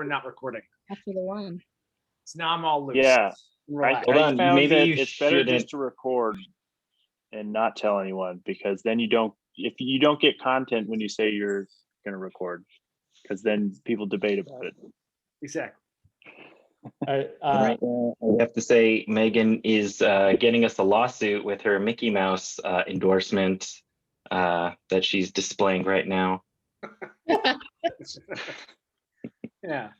we're not recording. After the one. So now I'm all loose. Yeah. Relax. I Hold on, found maybe that you it's better shouldn't. just to record and not tell anyone, because then if you don't get content when you say you're going to record, because then people debate about it. Exactly. Right now, I have to say Megan is getting us a lawsuit with her Mickey Mouse endorsement that she's displaying right now. Yeah.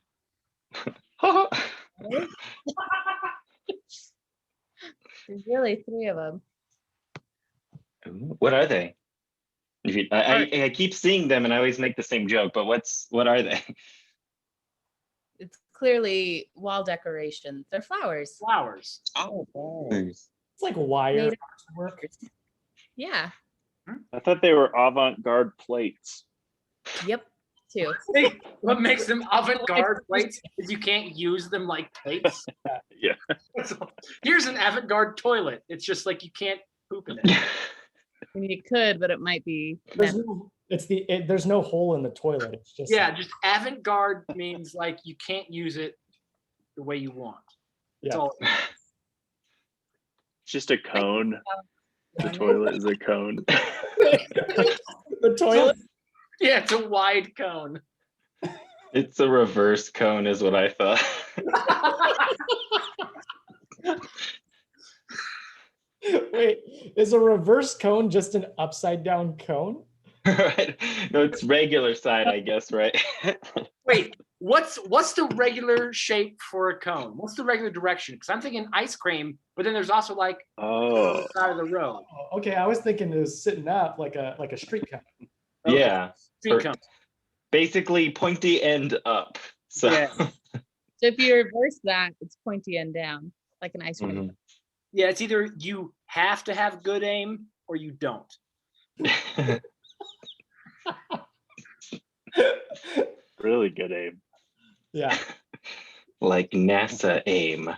There's really 3 of them. What are they? I keep seeing them and I always make the same joke, but what are they? It's clearly wall decorations. They're flowers. Flowers. Oh, It's like wire Made work. Yeah. I thought they were avant-garde plates. Yep. 2. Hey, what makes them avant-garde plates is you can't use them like plates. Yeah. So, here's an avant-garde toilet. It's just like you can't poop in it. I mean, you could, but it might be. There's no hole in the toilet. It's just Yeah, just avant-garde means like you can't use it the way you want. That's Yeah. all. It's just a cone. The toilet is a cone. the toilet. Yeah, it's a wide cone. It's a reverse cone is what I thought. Wait, is a reverse cone just an upside down cone? Right? No, it's regular side, I guess, right? Wait, what's the regular shape for a cone? What's the regular direction? Because I'm thinking ice cream, but then there's also like Oh, side of the road. Oh, okay, I was thinking it was sitting up like a street cone. Okay. Yeah. Street cone. Basically pointy end up. So Yeah. So if you reverse that, it's pointy end down, like an ice cream. Mhm. Yeah, it's either you have to have good aim or you don't. really good aim. Yeah. Like NASA aim.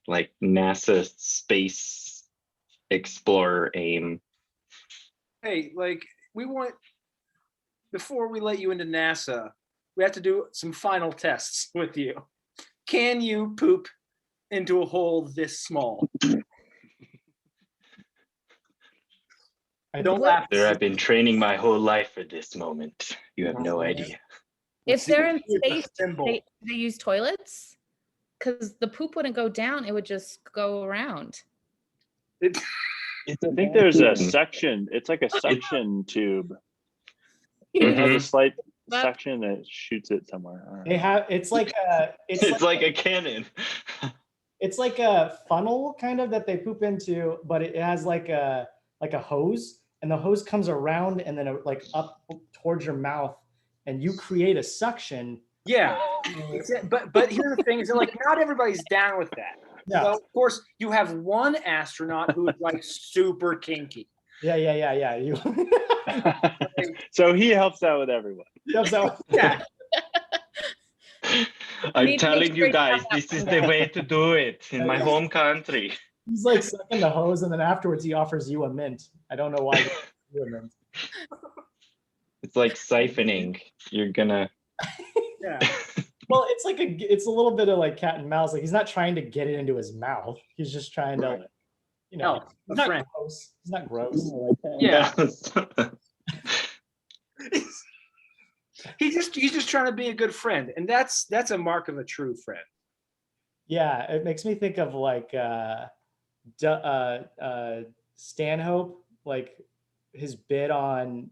Like NASA space explorer aim. Hey, like before we let you into NASA, we have to do some final tests with you. Can you poop into a hole this small? I Don't think laugh. There, I've been training my whole life for this moment. You have no idea. If they're in Here's the space, symbol. they use toilets? Because the poop wouldn't go down, it would just go around. It- I think there's a suction. It's like a suction tube. It has a slight But- suction that shoots it somewhere. I don't they know. have it's like a It's like a cannon. it's like a funnel kind of that they poop into, but it has like a hose, and the hose comes around and then like up towards your mouth, and you create a suction. Yeah, but here's the thing: is that, like, not everybody's down with that. Yeah. Well, of course, you have one astronaut who is like super kinky. Yeah. You. So he helps out with everyone. So, Yeah, I'm need to telling make you sure guys, this is the way to do it in my home country. he's like sucking the hose, and then afterwards he offers you a mint. I don't know why. He offers you a mint. It's like siphoning. You're gonna. yeah. Well, it's a little bit of like cat and mouse. Like he's not trying to get it into his mouth. He's just trying to, Right. you know, No, he's a not friend. gross. He's not gross. Yeah. He's just trying to be a good friend, and that's a mark of a true friend. Yeah, it makes me think of like Stanhope, like his bit on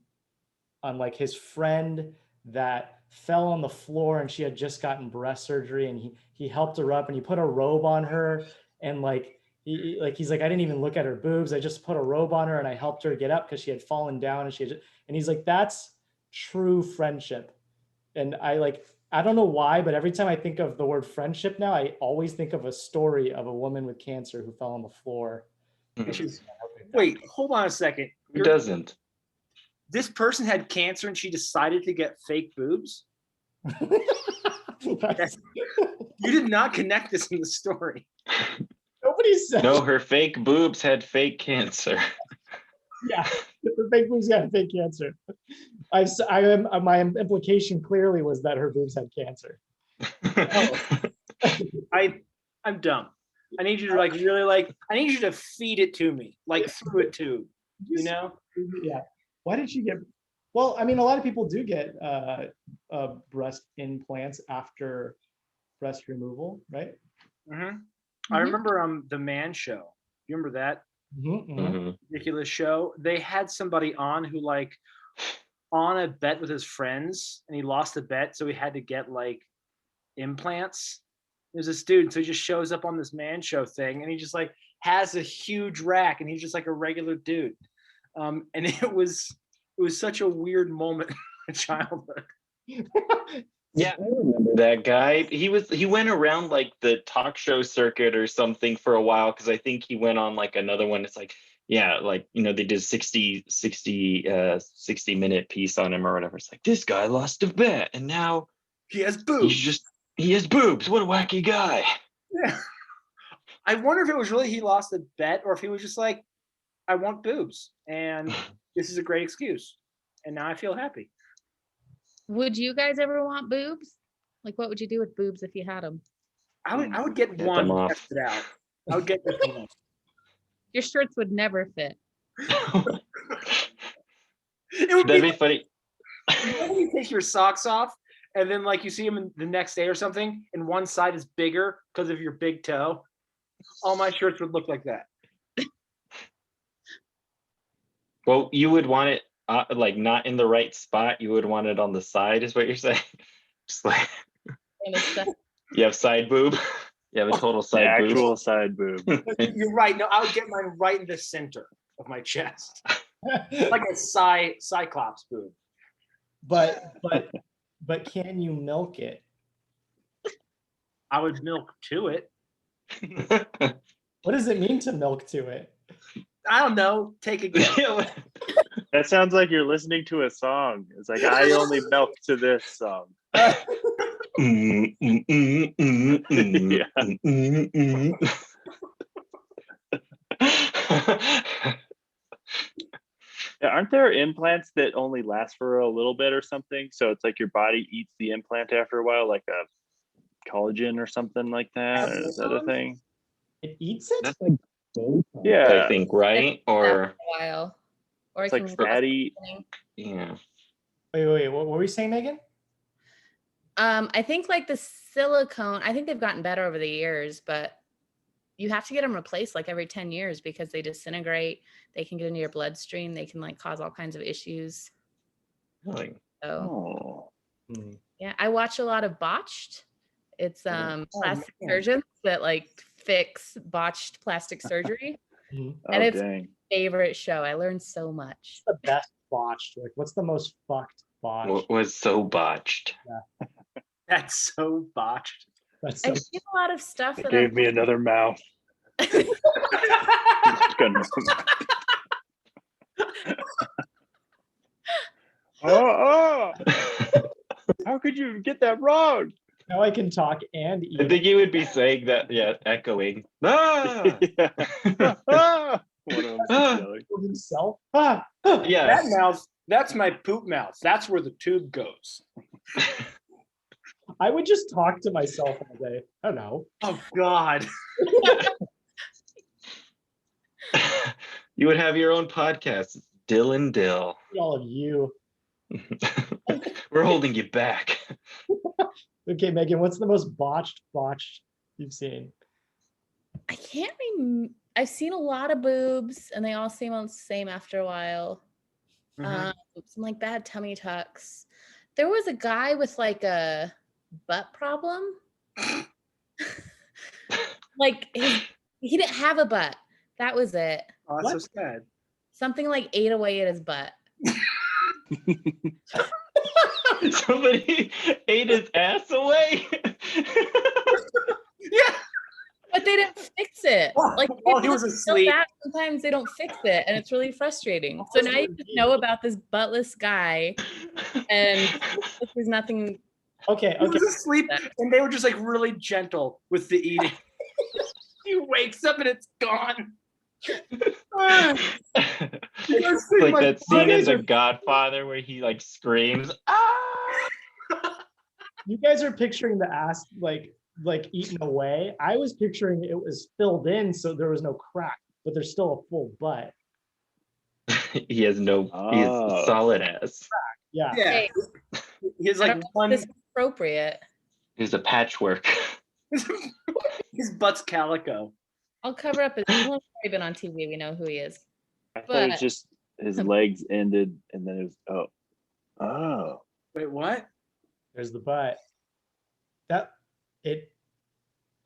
like his friend that fell on the floor and she had just gotten breast surgery, and he helped her up and he put a robe on her, and like he's like, I didn't even look at her boobs, I just put a robe on her and I helped her get up because she had fallen down, and he's like, that's true friendship. And I don't know why, but every time I think of the word friendship now, I always think of a story of a woman with cancer who fell on the floor. Wait, hold on a second. Who doesn't? This person had cancer and she decided to get fake boobs? That's- You did not connect this in the story. Nobody said. No, her fake boobs had fake cancer. Yeah, the fake boobs got fake cancer. My implication clearly was that her boobs had cancer. I'm dumb. I need you to like really like. I need you to feed it to me like through a tube. You know? Yeah. Why did she get? Well, I mean, a lot of people do get breast implants after breast removal, right? Hmm. I remember the Man Show. You remember that Mhm. ridiculous show? They had somebody on who like on a bet with his friends, and he lost the bet, so he had to get like implants. There's this dude, so he just shows up on this Man Show thing, and he just like has a huge rack, and he's just like a regular dude. And it was such a weird moment in childhood. Yeah, I remember that guy. He went around like the talk show circuit or something for a while because I think he went on like another one. It's like, yeah, like they did 60-minute piece on him or whatever. It's like this guy lost a bet and now He has boobs. he has boobs. What a wacky guy. Yeah. I wonder if it was really he lost the bet or if he was just like, I want boobs and this is a great excuse. And now I feel happy. Would you guys ever want boobs? Like, what would you do with boobs if you had them? I would get Get one them off. tested out. I would get just one. Your shirts would never fit. It would That'd be be funny. when you take your socks off and then like you see them the next day or something and one side is bigger because of your big toe. All my shirts would look like that. Well, you would want it like not in the right spot. You would want it on the side, is what you're saying. Just like And it's the- you have side boob. You have a total The side boob. actual side boob. You're right. No, I would get mine right in the center of my chest. Like a cyclops boob. but can you milk it? I would milk to it. What does it mean to milk to it? I don't know. Take a guess. That sounds like you're listening to a song. It's like I only milk to this song. Yeah, aren't there implants that only last for a little bit or something? So it's like your body eats the implant after a while, like a collagen or something like that. Or is that a thing? It eats it? That's like Yeah, I think, right? Or a while. Or it's it like can cause fatty. something. yeah. Wait, what were you saying, Megan? I think like the silicone, I think they've gotten better over the years, but you have to get them replaced like every 10 years because they disintegrate. They can get into your bloodstream. They can like cause all kinds of issues. Like, So Oh, yeah, I watch a lot of Botched. It's plastic man. surgeons that like fix botched plastic surgery. Mhm. And oh it's dang. favorite show. I learned so much. The best botched. Like, what's the most fucked botched? what was so botched? That's so botched. That's so I've seen a lot of stuff It that gave me another mouth. Gonna- oh, how could you get that wrong? now I can talk and I eat. think you would be saying that, yeah, echoing. Ah! Yeah. One of them's Ah! yelling. Himself. That Yes. mouth, that's my poop mouth. That's where the tube goes. I would just talk to myself all day. I don't know. Oh God. You would have your own podcast, Dill and Dill. All of you. We're holding you back. Okay, Megan, what's the most botched you've seen? I can't remember. I've seen a lot of boobs and they all seem the same after a while. Mhm. Some like bad tummy tucks. There was a guy with like a butt problem. Like he didn't have a butt. That was it. Oh, that's so sad. Something like ate away at his butt. Somebody ate his ass away. Yeah. But they didn't fix it. Like While he people was feel asleep. bad, sometimes they don't fix it, and it's really frustrating. So now you just know about this buttless guy, and there's nothing. Okay, He okay. was asleep and they were just like really gentle with the eating. He wakes up and it's gone. Ah, It's like that scene in The Godfather where he like screams, ah! You guys are picturing the ass like eaten away. I was picturing it was filled in, so there was no crack, but there's still a full butt. He has Oh. solid ass. Yeah. Yeah. Hey, He's I like don't know if one. this is appropriate. He's a patchwork. His butt's calico. I'll cover up his. He's already been on TV. We know who he is. I thought it was But- just his legs ended and then it was oh. Wait, what? There's the butt. That it.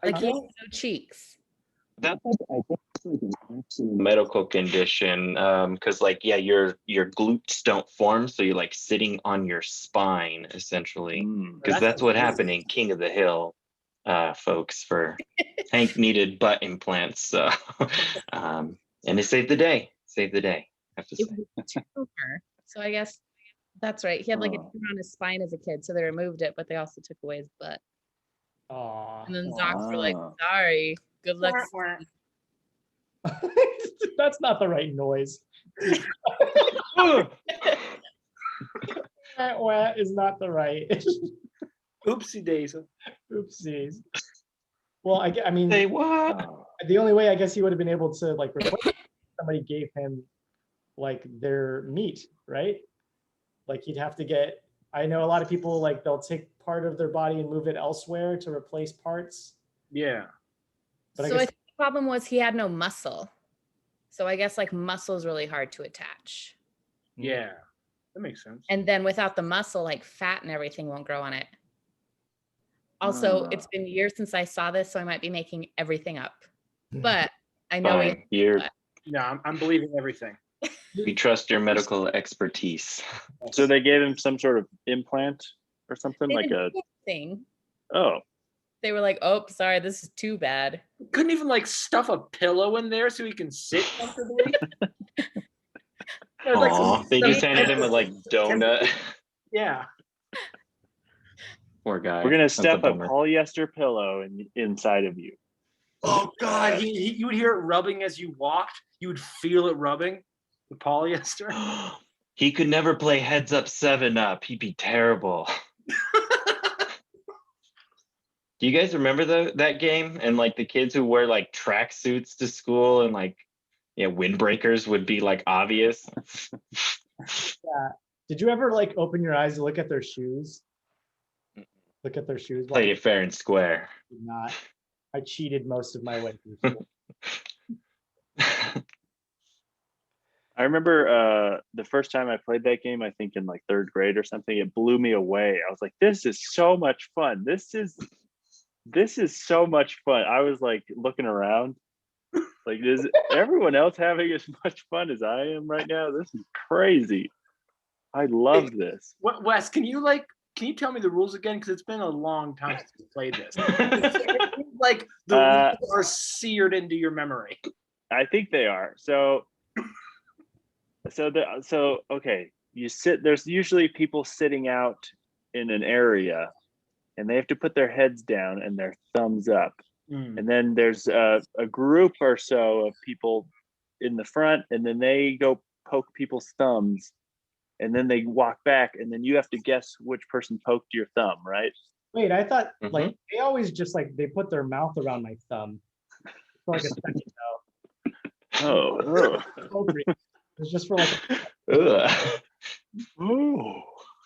Like I he has don't- no cheeks. That's I think it's like an actual medical condition. Because like your glutes don't form, so you're like sitting on your spine essentially. Mm. Because that's what happened in King of the Hill, folks. For Hank needed butt implants, so and it saved the day. Saved the day. I have to say. It was a tumor. So I guess that's right. He had like a Oh. tumor on his spine as a kid, so they removed it, but they also took away his butt. Aw. And then the docs were like, Wow. "Sorry, good luck." That's not the right noise. Wah, wah is not the right. Oopsie daisy. Oopsies. Well, I mean, Say what? Oh. the only way I guess he would have been able to like replace it, somebody gave him like their meat, right? Like he'd have to get. I know a lot of people like they'll take part of their body and move it elsewhere to replace parts. Yeah. But I So I guess think the problem was he had no muscle. So I guess like muscle is really hard to attach. Yeah. That makes sense. And then without the muscle, like fat and everything won't grow on it. Also, it's been years since I saw this, so I might be making everything up. But I know Fine. You're, No, I'm believing everything. we trust your medical expertise. So they gave him some sort of implant or something they like didn't a do anything. oh. They were like, "Oh, sorry, this is too bad." Couldn't even like stuff a pillow in there so he can sit comfortably. There's, like, Aw, some- they some- just handed him a like donut. Yeah. Poor guy. We're gonna That's step a bummer. polyester pillow inside of you. Oh God, you would hear it rubbing as you walked. You would feel it rubbing. The polyester. He could never play Heads Up 7 Up. He'd be terrible. Do you guys remember that game? And like the kids who wear like tracksuits to school and like windbreakers would be like obvious. did you ever like open your eyes to look at their shoes? Look at their shoes. Played it fair and square. I did not. I cheated most of my way through school. I remember the first time I played that game, I think in like third grade or something, it blew me away. I was like, this is so much fun. This is so much fun. I was like looking around, like, is everyone else having as much fun as I am right now? This is crazy. I love this. Wes, can you tell me the rules again? Because it's been a long time since you played this. Like the rules are seared into your memory. I think they are. So okay, you sit, there's usually people sitting out in an area and they have to put their heads down and their thumbs up. And then there's a group or so of people in the front, and then they go poke people's thumbs, and then they walk back, and then you have to guess which person poked your thumb, right? Wait, I thought Mhm. like they always just like they put their mouth around my thumb. For like a second Oh, appropriate. It's just for like Ugh. oh.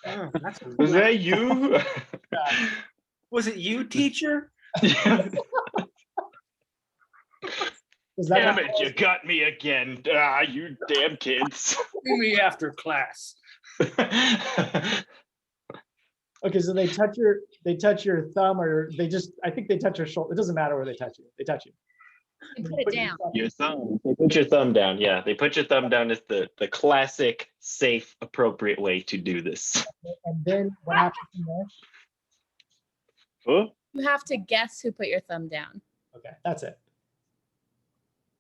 Oh, that's Was that you? Was it you, teacher? is that Damn it, you got me again. Ah, you damn kids. See me after class. okay? So they touch your thumb, or they just I think they touch your shoulder. It doesn't matter where they touch you. They touch you. You put it down. Your thumb. They put your thumb down. Yeah, they put your thumb down is the classic, safe, appropriate way to do this. And then what happens from there? Oh, You have to guess who put your thumb down. Okay, that's it.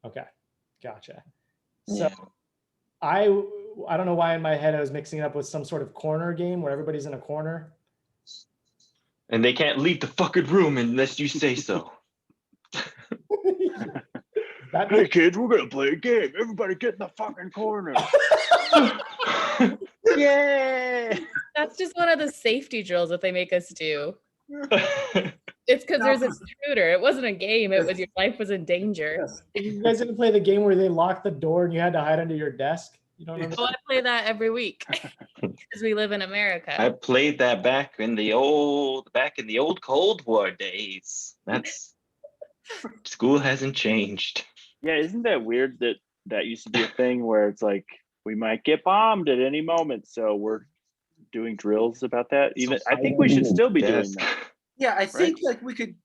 Okay, gotcha. So Yeah. I don't know why in my head I was mixing it up with some sort of corner game where everybody's in a corner. And they can't leave the fucking room unless you say so. That hey kids, we're gonna play a game. Everybody get in the fucking corner. Yay! That's just one of the safety drills that they make us do. It's because there's an intruder. It wasn't a game. It was your life was in danger. Yes. You guys didn't play the game where they locked the door and you had to hide under your desk? You don't remember? Oh, I play that every week because we live in America. I played that back in the old Cold War days. That's school hasn't changed. Yeah, isn't that weird that that used to be a thing where it's like we might get bombed at any moment, so we're doing drills about that. Even I think we should still be doing Yes. that. Yeah, I think like we could.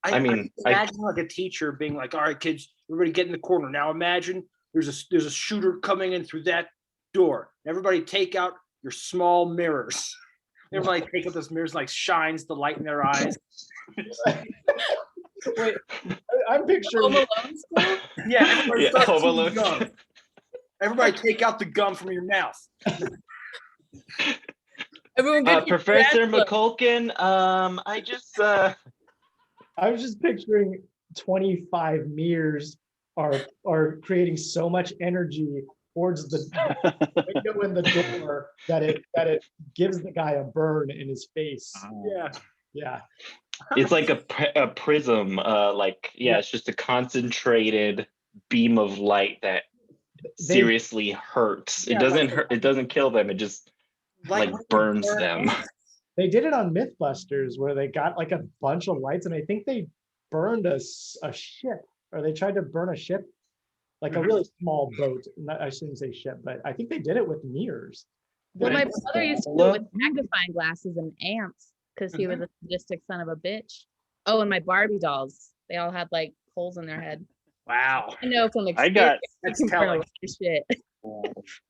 I mean, can imagine like a teacher being like, "All right, kids, everybody get in the corner now. Imagine there's a shooter coming in through that door. Everybody take out your small mirrors. Everybody take out those mirrors, like shines the light in their eyes. Wait, I'm picturing. Home Alone school? Yeah, everybody Yeah, start Home chewing Alone. gum. Everybody take out the gum from your mouth. Everyone get your Professor tarantula. McCulkin, I was just picturing 25 mirrors are creating so much energy towards the window in the door that it gives the guy a burn in his face. Yeah. Yeah. it's like a prism. It's just a concentrated beam of light that seriously hurts. Yeah, It doesn't hurt. It doesn't kill them. It just like when you burns burn them. ants. They did it on Mythbusters where they got like a bunch of lights and I think they burned a ship, or they tried to burn a ship, like a really small boat. I shouldn't say ship, but I think they did it with mirrors. Well, my Right. brother used to do it with magnifying glasses and ants because he was a sadistic son of a bitch. Oh, and my Barbie dolls, they all had like holes in their head. Wow. I know from I experience. got That's you can burn a telling. lot of shit.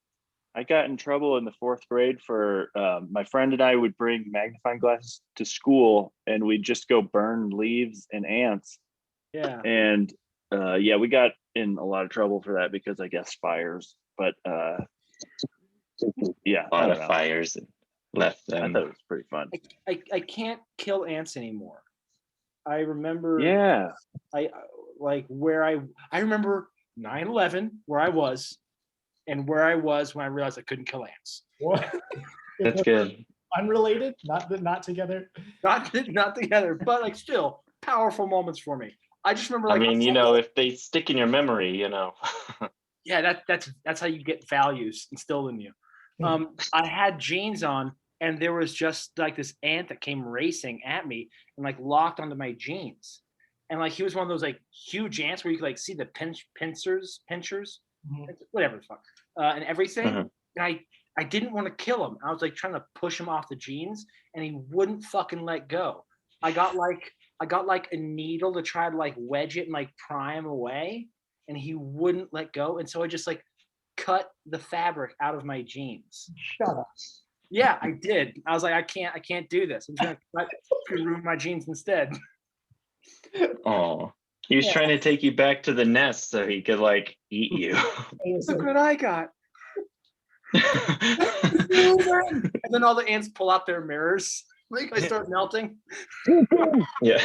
I got in trouble in the 4th grade for my friend and I would bring magnifying glasses to school and we'd just go burn leaves and ants. Yeah. And yeah, we got in a lot of trouble for that because I guess fires. But yeah, A I lot don't of know. fires left I them. thought it was pretty fun. I can't kill ants anymore. I remember Yeah. I like where I remember 9/11 where I was and where I was when I realized I couldn't kill ants. What? That's good. Unrelated, not together. Not together, but like still powerful moments for me. I just remember I like mean, if they stick in your memory, yeah, that's how you get values instilled in you. I had jeans on and there was just like this ant that came racing at me and like locked onto my jeans. And like he was one of those like huge ants where you could like see the pincers, Mhm. whatever the fuck, and everything. Mhm. And I didn't want to kill him. I was like trying to push him off the jeans, and he wouldn't fucking let go. I got like a needle to try to like wedge it and like pry him away, and he wouldn't let go. And so I just like cut the fabric out of my jeans. Shut up. Yeah, I did. I was like, I can't do this. I'm trying to ruin my jeans instead. Oh, he was Yeah. trying to take you back to the nest so he could like eat you. Look what I got. And then all the ants pull out their mirrors. Like I start melting. Yeah.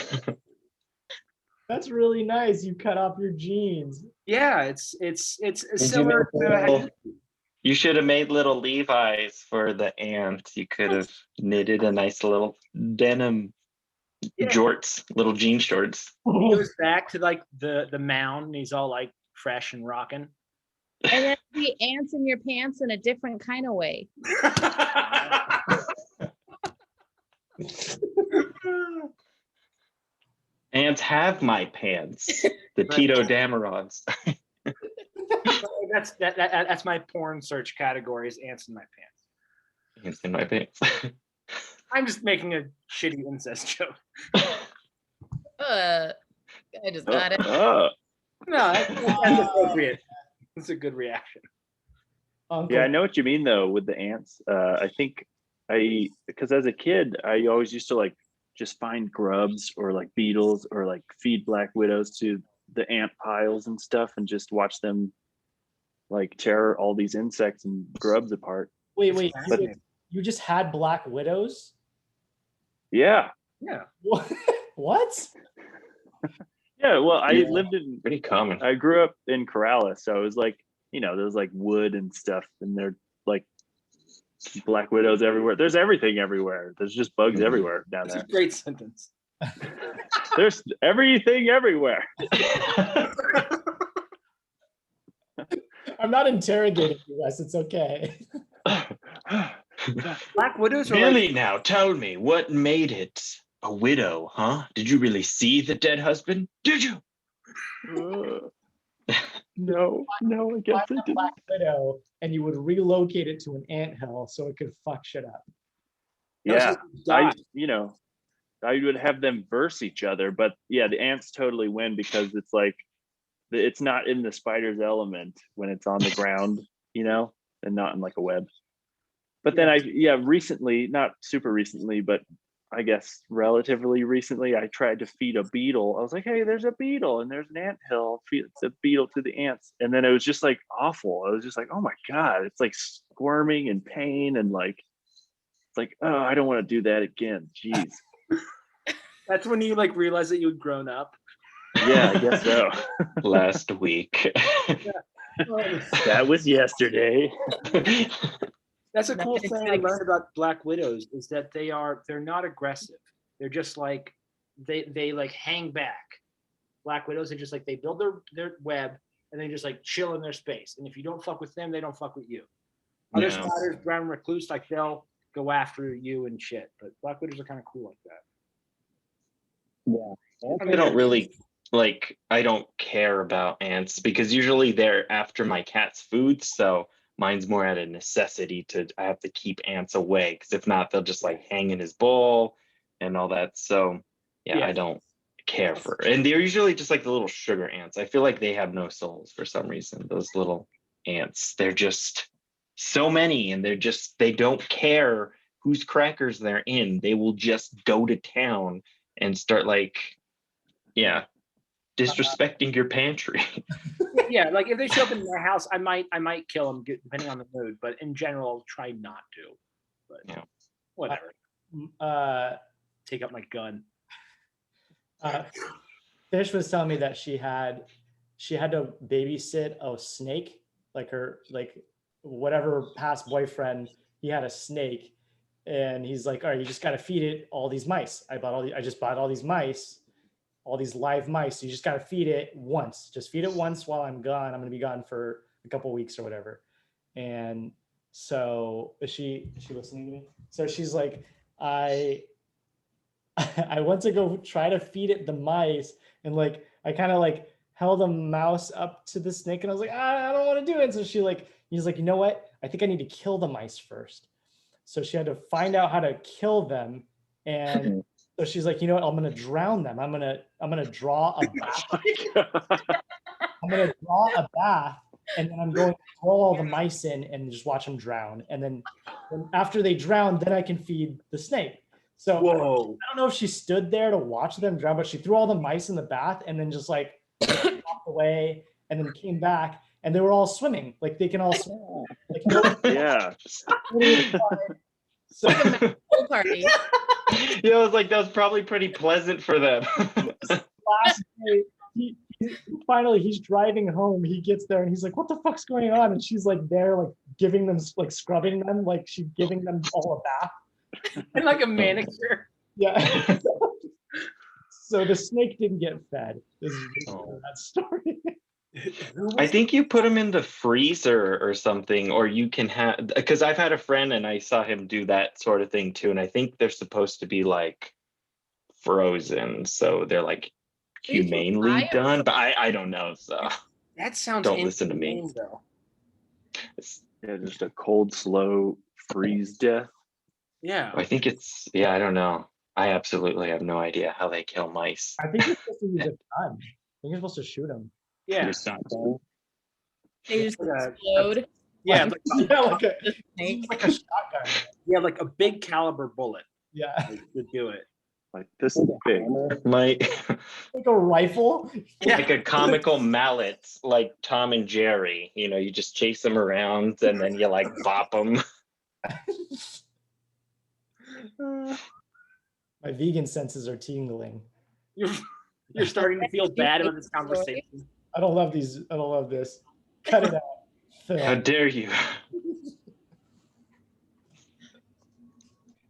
That's really nice. You cut off your jeans. Yeah, it's you similar to You should have made little Levi's for the ant. You could have knitted a nice little denim Yeah. jorts, little jean shorts. he goes back to like the mound and he's all like fresh and rocking. And then the ants in your pants in a different kind of way. Ants have my pants. The Tito Damerons. That's my porn search category is ants in my pants. Ants in my pants. I'm just making a shitty incest joke. I just got it. Oh, No, that's appropriate. It's a good reaction. Uncle, yeah, I know what you mean though with the ants. I think because as a kid, I always used to like just find grubs or like beetles or like feed black widows to the ant piles and stuff and just watch them like tear all these insects and grubs apart. wait. But- You just had black widows? Yeah. Yeah. What? Yeah. Well, I Yeah. lived in, Pretty common. I grew up in Corrales. So it was like, there's like wood and stuff and they're like Black widows everywhere. There's everything everywhere. There's just bugs everywhere down That's a there. great sentence. There's everything everywhere. I'm not interrogating you guys. It's okay. Black widows are like, Really now, tell me, what made it a widow, huh? Did you really see the dead husband? Did you? No, I guess I Find a didn't. Black Widow, and you would relocate it to an anthill so it could fuck shit up. Yeah, die. I would have them verse each other, but yeah, the ants totally win because it's like it's not in the spider's element when it's on the ground, and not in like a web. But then recently, not super recently, but I guess relatively recently, I tried to feed a beetle. I was like, hey, there's a beetle and there's an anthill. Feed the beetle to the ants. And then it was just like awful. I was just like, oh my God, it's like squirming and pain and like, it's like, oh, I don't want to do that again. Jeez. That's when you like realize that you'd grown up. Yeah, I guess so. Last week. That was yesterday. That's a cool It's thing I like- learned about Black Widows is that they're not aggressive. They're just like they like hang back. Black Widows are just like they build their web and they just like chill in their space. And if you don't fuck with them, they don't fuck with you. Other Yeah. spiders, brown recluse, like they'll go after you and shit. But Black Widows are kind of cool like that. Yeah. I don't really I don't care about ants because usually they're after my cat's food. So mine's more out of necessity I have to keep ants away because if not, they'll just like hang in his bowl and all that. So yeah, Yeah. I don't care and they're usually just like the little sugar ants. I feel like they have no souls for some reason. Those little ants, they're just so many and they don't care whose crackers they're in. They will just go to town and start disrespecting your pantry. Yeah, like if they show up in my house, I might kill them depending on the mood. But in general, I'll try not to. But Yeah. whatever. Take out my gun. Fish was telling me that she had to babysit a snake, like whatever past boyfriend, he had a snake, and he's like, all right, you just got to feed it all these mice. I just bought all these mice, all these live mice. So you just got to feed it once. Just feed it once while I'm gone. I'm going to be gone for a couple of weeks or whatever. And so is she listening to me? So she's like, I went to go try to feed it the mice, and like I kind of like held a mouse up to the snake, and I was like, I don't want to do it. So he's like, you know what? I think I need to kill the mice first. So she had to find out how to kill them, and so she's like, you know what? I'm gonna drown them. I'm gonna draw a bath. I'm gonna draw a bath, and then I'm going to throw all the mice in and just watch them drown. And then after they drown, then I can feed the snake. So Whoa. I don't know if she stood there to watch them drown, but she threw all the mice in the bath and then just like walked away and then came back, and they were all swimming. Like they can all swim. Like, Yeah. so Pool party. Yeah, I was like, that was probably pretty pleasant for them. last day, finally he's driving home. He gets there and he's like, what the fuck's going on? And she's like there, like giving them, like scrubbing them, like she's giving them all a bath. And like a manicure. Yeah. So the snake didn't get fed. This is that story. I think you put them in the freezer or something, or you can have, because I've had a friend and I saw him do that sort of thing too. And I think they're supposed to be like frozen. So they're like So you can humanely buy 'em done, but I don't know. So That sounds Don't listen to me. inhumane, though. Yeah, just a cold, slow freeze death. Yeah. I think I don't know. I absolutely have no idea how they kill mice. I think you're supposed to use a gun. I think you're supposed to shoot him. Yeah. They just Yeah. explode. Yeah. Like, Yeah, like a, The snake. like a shotgun. yeah, like a big caliber bullet Yeah. would do it. Like this is big. My Like a rifle. like a comical mallet, like Tom and Jerry. You know, you just chase them around and then you like bop them. My vegan senses are tingling. You're starting to feel bad about this conversation. I don't love these. I don't love this. Cut it out. Phil. How dare you?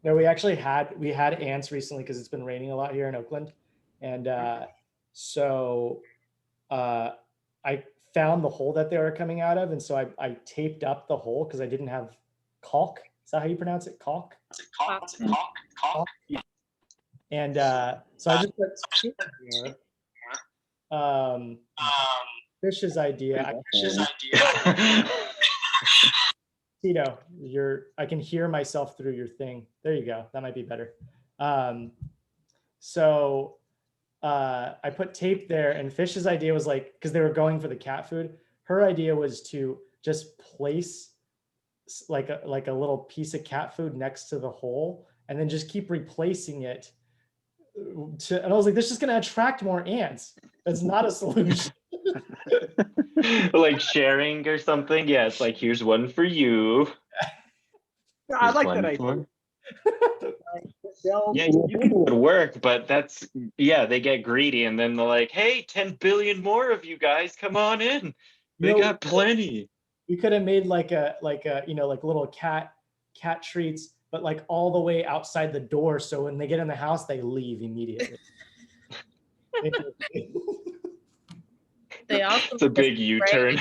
No, we had ants recently because it's been raining a lot here in Oakland, and so I found the hole that they were coming out of, and so I taped up the hole because I didn't have caulk. Is that how you pronounce it? Caulk. And so I just put tape there. Fish's idea. Tito, I can hear myself through your thing. There you go. That might be better. So I put tape there, and Fish's idea was like, because they were going for the cat food, her idea was to just place like a little piece of cat food next to the hole and then just keep replacing it. And I was like, this is just going to attract more ants. That's not a solution. Like sharing or something. Yeah, it's like, here's one for you. I Here's like one that for- idea. Yeah, you can do it work, but they get greedy and then they're like, hey, 10 billion more of you guys, come on in. They got plenty. We could have made like little cat treats, but like all the way outside the door. So when they get in the house, they leave immediately. They also It's a big U-turn. You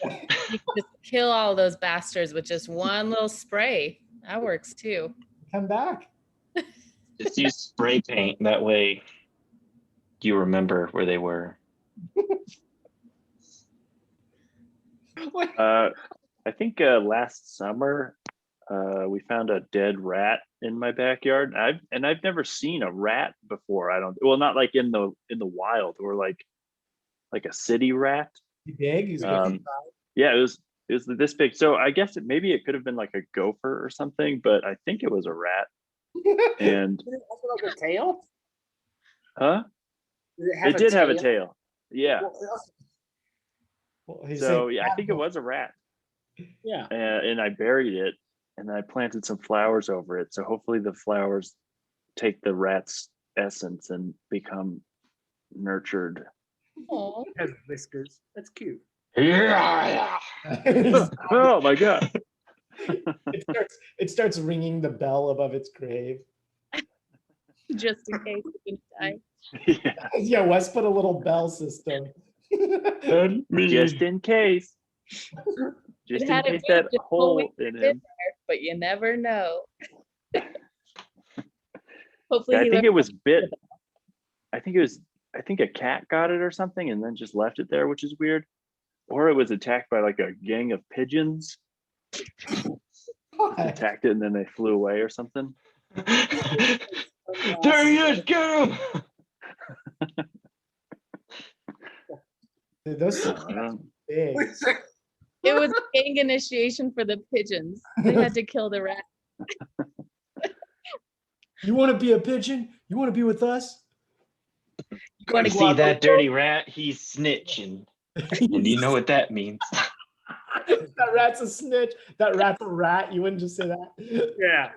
can just kill all those bastards with just one little spray. That works too. Come back. Just use spray paint. That way you remember where they were. I think last summer we found a dead rat in my backyard. I've never seen a rat before. Not like in the wild, or like a city rat. Big. Yeah, it was this big. So I guess maybe it could have been like a gopher or something, but I think it was a rat. And Did it have like a tail? huh? Did It did have a tail. Yeah. Well, So yeah, I think it was a rat. Yeah. And I buried it, and I planted some flowers over it. So hopefully the flowers take the rat's essence and become nurtured. Aw. It has whiskers. That's cute. Yeah. Oh my god. it starts ringing the bell above its grave. Just in case you die. Yeah. Yeah, Wes put a little bell system. Just in case. Just in had a case good that just hole wait in for him. But you never know. Hopefully, I he think learned it was bit. I think a cat got it or something and then just left it there, which is weird. Or it was attacked by like a gang of pigeons. Attacked it and then they flew away or something. There he is, get him. Dude, those I don't know. big. It was a gang initiation for the pigeons. They had to kill the rat. You want to be a pigeon? You want to be with us? You see that dirty rat? He's snitching. And you know what that means. That rat's a snitch. That rat's a rat. You wouldn't just say that. Yeah.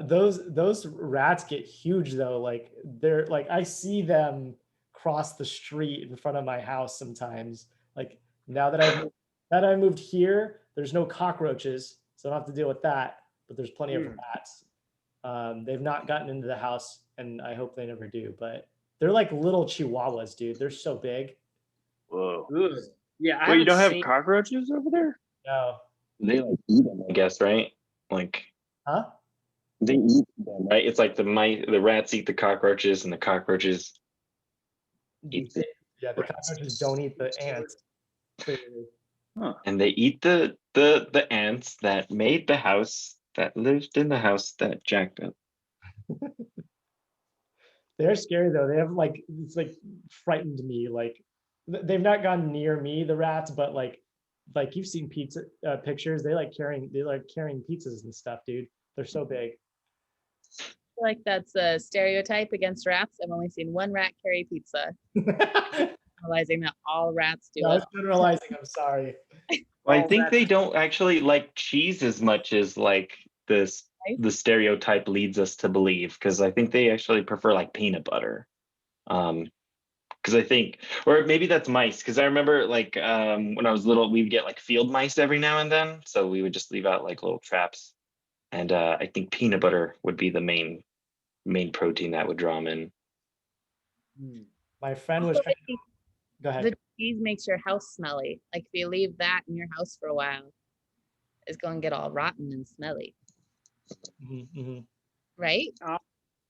Those rats get huge though. Like they're like, I see them cross the street in front of my house sometimes. Like now that I moved here, there's no cockroaches, so I don't have to deal with that. But there's plenty of rats. They've not gotten into the house, and I hope they never do. But they're like little chihuahuas, dude. They're so big. Whoa. Ugh. Yeah. Wait, you don't have cockroaches over there? No. They like eat them, I guess, right? Like, Huh? they eat them, right? It's like the rats eat the cockroaches and the cockroaches eat the Yeah, the cockroaches don't eat the ants. Clearly. and they eat the ants that made the house, that lived in the house that jacked up. They're scary though. They have like, it's like frightened me. Like they've not gone near me, the rats, but like you've seen pizza pictures. They like carrying pizzas and stuff, dude. They're so big. I feel like that's a stereotype against rats. I've only seen one rat carry pizza. Realizing that all rats do I it. was generalizing. I'm sorry. Well, I Oh, think that's- they don't actually like cheese as much as like this Right? the stereotype leads us to believe, because I think they actually prefer like peanut butter. Because I think, or maybe that's mice. Because I remember like when I was little, we'd get like field mice every now and then. So we would just leave out like little traps. And I think peanut butter would be the main protein that would draw them in. My friend was Also, trying. Go ahead. the cheese makes your house smelly. Like if you leave that in your house for a while, it's going to get all rotten and smelly, Mhm, mhm. right?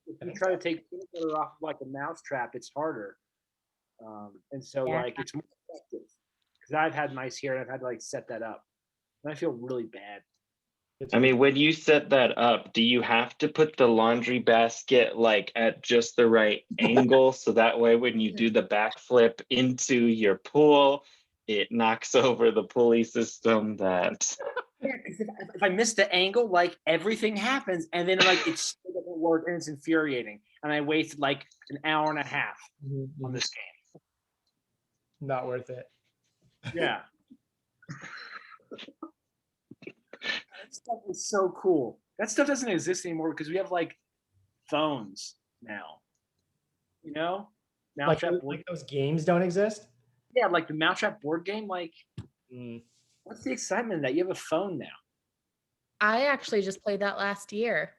If you try to take peanut butter off of like a mouse trap, it's harder. And so Yeah. like it's more effective. Because I've had mice here and I've had to like set that up. And I feel really bad. It's I mean, when you set that up, do you have to put the laundry basket like at just the right angle so that way when you do the backflip into your pool, it knocks over the pulley system that Yeah, because if I miss the angle, like everything happens, and then like it still doesn't work, and it's infuriating. And I wasted like an hour and a half Mhm, on mhm. this game. Not worth it. Yeah. That stuff is so cool. That stuff doesn't exist anymore because we have like phones now. You know? Like, Mousetrap board. like those games don't exist. Yeah, like the Mousetrap board game. Like, Mm. what's the excitement in that? You have a phone now. I actually just played that last year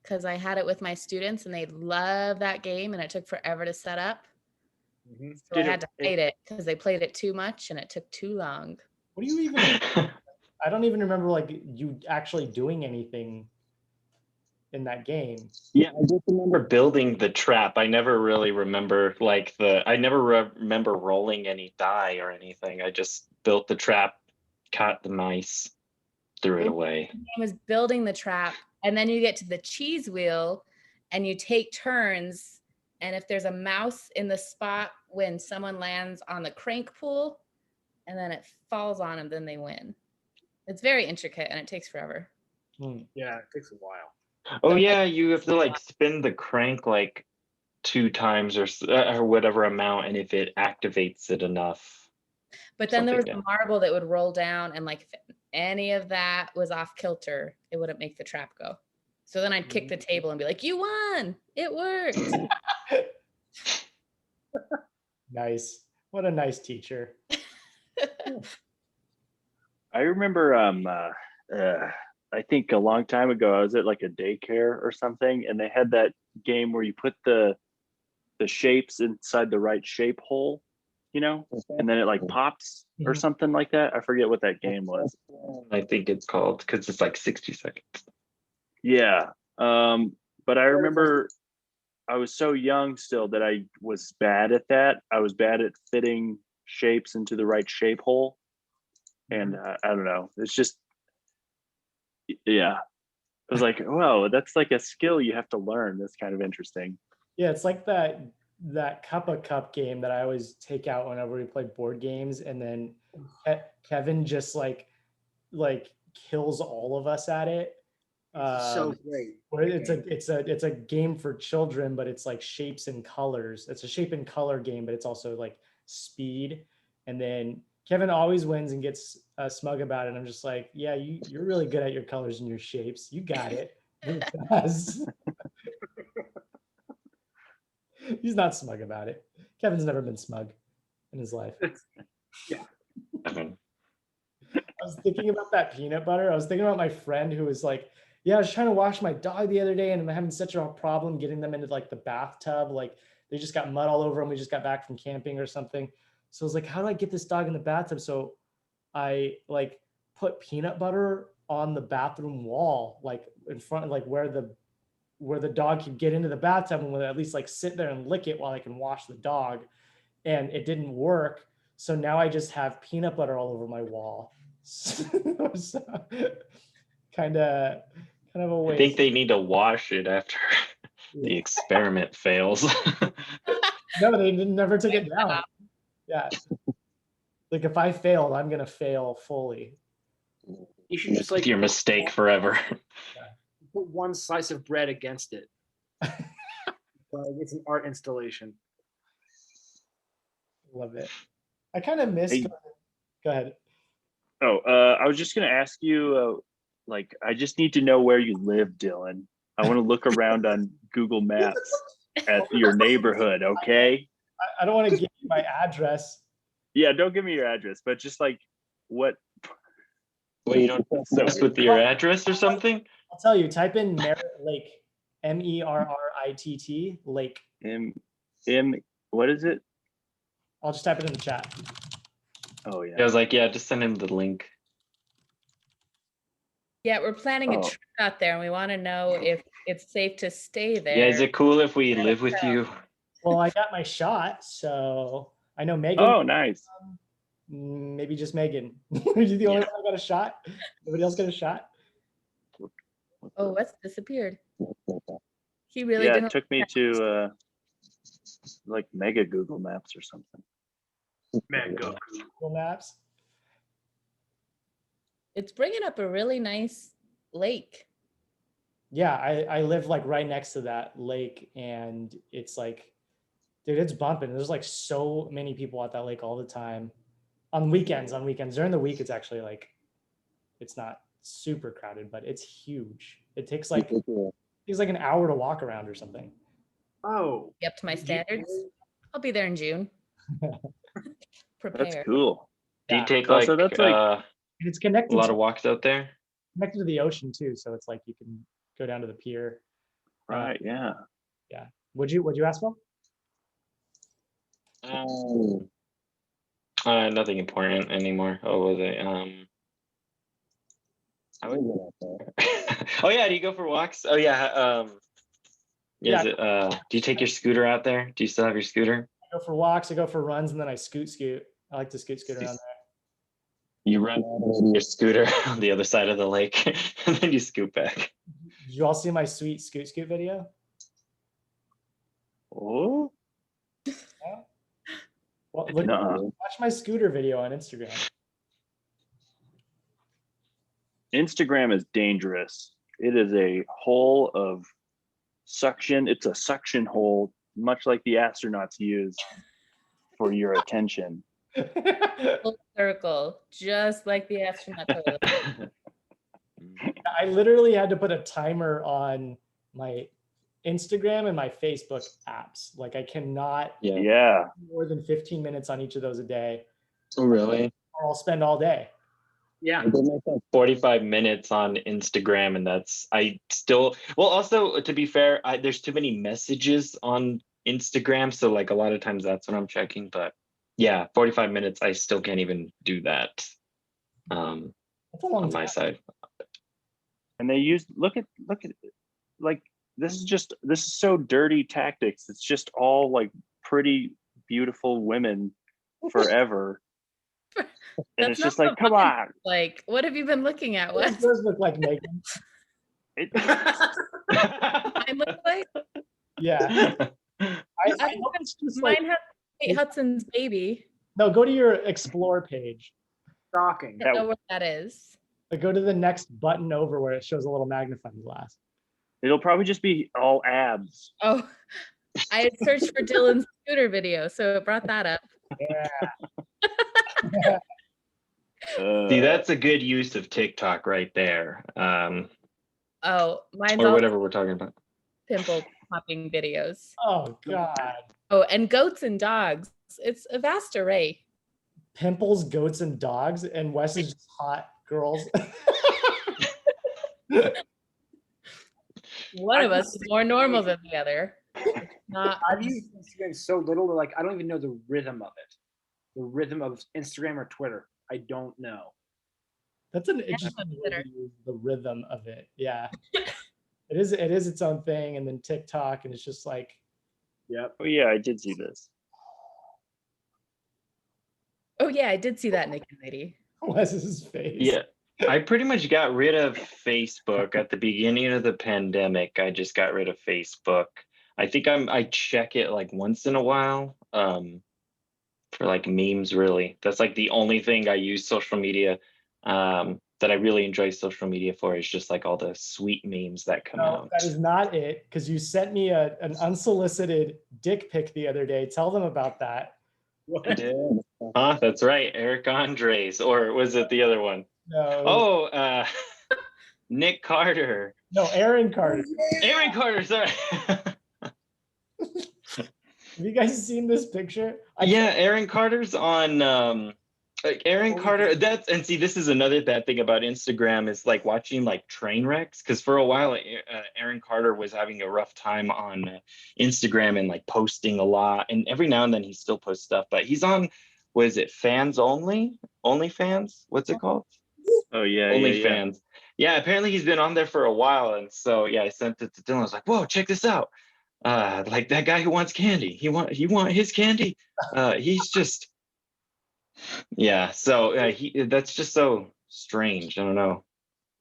because I had it with my students and they love that game and it took forever to set up. So I Dude, had to hide it because they played it too much and it took too long. What do you even? I don't even remember like you actually doing anything in that game. Yeah, I just remember building the trap. I never really remember like I never remember rolling any die or anything. I just built the trap, caught the mice, threw it away. The game was building the trap, and then you get to the cheese wheel and you take turns. And if there's a mouse in the spot when someone lands on the crank pool and then it falls on them, then they win. It's very intricate and it takes forever. Mm. yeah, it takes a while. Oh yeah, you have to like spin the crank like 2 times or whatever amount, and if it activates it enough. But then there was something a marble that would roll down, and like if any of that was off kilter, it wouldn't make the trap go. So then I'd kick the table and be like, "You won! It worked!" Nice. What a nice teacher. I remember I think a long time ago I was at like a daycare or something, and they had that game where you put the shapes inside the right shape hole, you know, and then it like pops or Mhm. something like that. I forget what that game was. I think it's called because it's like 60 seconds. Yeah. But I remember I was so young still that I was bad at that. I was bad at fitting shapes into the right shape hole. And I don't know. It's just, yeah. I was like, whoa, that's like a skill you have to learn. That's kind of interesting. Yeah, it's like that cup game that I always take out whenever we play board games, and then Kevin just like kills all of us at it. So great. Where it's a game for children, but it's like shapes and colors. It's a shape and color game, but it's also like speed. And then Kevin always wins and gets smug about it. And I'm just like, yeah, you're really good at your colors and your shapes. You got it. You're fast. He's not smug about it. Kevin's never been smug in his life. Evan. I was thinking about that peanut butter. I was thinking about my friend who was like, yeah, I was trying to wash my dog the other day and I'm having such a problem getting them into like the bathtub. Like they just got mud all over them. We just got back from camping or something. So I was like, how do I get this dog in the bathtub? So I like put peanut butter on the bathroom wall, like in front, like where the dog could get into the bathtub and would at least like sit there and lick it while I can wash the dog. And it didn't work. So now I just have peanut butter all over my wall. So, kind of a I waste. think they need to wash it after the experiment fails. No, they never took it down. Yeah. Like if I failed, I'm gonna fail fully. You should just like your mistake forever. put one slice of bread against it. It's an art installation. Love it. I kind of missed. Hey. Go ahead. Oh, I was just going to ask you, like, I just need to know where you live, Dylan. I want to look around on Google Maps at your neighborhood, okay? I don't want to give you my address. Yeah, don't give me your address, but just like what. Well, you don't So mess with your address or something? I'll tell you. Type in Merritt Lake, Merritt Lake. M what is it? I'll just type it in the chat. Oh I yeah. was like, yeah, just send him the link. Yeah, we're planning a Oh. trip out there and we want to know if it's safe to stay there. Yeah, is it cool if we live with you? Well, I got my shot, so I know Megan. Oh, nice. Maybe just Megan. Are you the only one that got a shot? Nobody else got a shot? Oh, Wes disappeared. He really Yeah, didn't. it took me to like mega Google Maps or something. Mega. Google Maps. It's bringing up a really nice lake. Yeah, I live like right next to that lake, and it's like, dude, it's bumping. There's like so many people at that lake all the time. On weekends. During the week, it's actually like, it's not super crowded, but it's huge. It takes like an hour to walk around or something. Oh, Be up to my standards. I'll be there in June. Prepare. That's cool. Do you Yeah. take Also, like, that's like- And it's a connected lot to, of walks out there? connected to the ocean too, so it's like you can go down to the pier. Right, yeah. Would you ask, Phil? Nothing important anymore. Oh, was it? Oh yeah, do you go for walks? Oh yeah. Yeah. Is it, do you take your scooter out there? Do you still have your scooter? I go for walks, I go for runs, and then I scoot. I like to scoot around there. You run your scooter on the other side of the lake and then you scoot back. Did you all see my sweet scoot video? Oh, Well, Nuh-uh. watch my scooter video on Instagram. Instagram is dangerous. It is a hole of suction. It's a suction hole, much like the astronauts use for your attention. Full circle, just like the astronaut toilet. I literally had to put a timer on my Instagram and my Facebook apps. Like I cannot Yeah. more than 15 minutes on each of those a day, Oh, really? or I'll spend all day. yeah. 45 minutes on Instagram, and also, to be fair, there's too many messages on Instagram, so like a lot of times that's what I'm checking. But yeah, 45 minutes, I still can't even do that That's a long on time. my side. And they use look at like this is so dirty tactics. It's just all like pretty beautiful women forever. And That's it's just not like, the come on. Like, what have you been looking at? What What does look like Megan? It, mine look like? Yeah. I I- hope it's just like, Mine has Kate Hudson's baby. no, go to your explore page. Shocking. I don't know what that is. Like, go to the next button over where it shows a little magnifying glass. it'll probably just be all abs. Oh, I had searched for Dylan's scooter video, so it brought that up. See, that's a good use of TikTok right there. Oh, mine's Or all whatever we're talking about. pimple popping videos. Oh God. Oh, and goats and dogs. It's a vast array. Pimples, goats, and dogs, and Wes is just hot girls. One of us is more normal than the other. Not I've used Instagram so little that like I don't even know the rhythm of it. The rhythm of Instagram or Twitter. I don't know. That's an interesting way to use the rhythm of it. Yeah. It is its own thing, and then TikTok, and it's just like, Yep. Oh yeah, I did see this. Oh yeah, I did see that naked lady. Wes's face. Yeah. I pretty much got rid of Facebook at the beginning of the pandemic. I just got rid of Facebook. I think I check it like once in a while for like memes, really. That's like the only thing I use social media that I really enjoy social media for, is just like all the sweet memes that come No, out. that is not it, because you sent me an unsolicited dick pic the other day. Tell them about that. Huh? That's right. Eric Andres, or was it the other one? No. Oh, Nick Carter. No, Aaron Carter. Aaron Carter, sorry. Have you guys seen this picture? Yeah, Aaron Carter's on like Aaron Carter. That's and see, this is another bad thing about Instagram is like watching like train wrecks. Because for a while, Aaron Carter was having a rough time on Instagram and like posting a lot. And every now and then he still posts stuff. But he's on, what is it? Fans only? OnlyFans? What's it called? Oh yeah, yeah. OnlyFans. Yeah, apparently he's been on there for a while. And so yeah, I sent it to Dylan. I was like, whoa, check this out. Like that guy who wants candy. You want his candy? He's just yeah. So he that's just so strange. I don't know.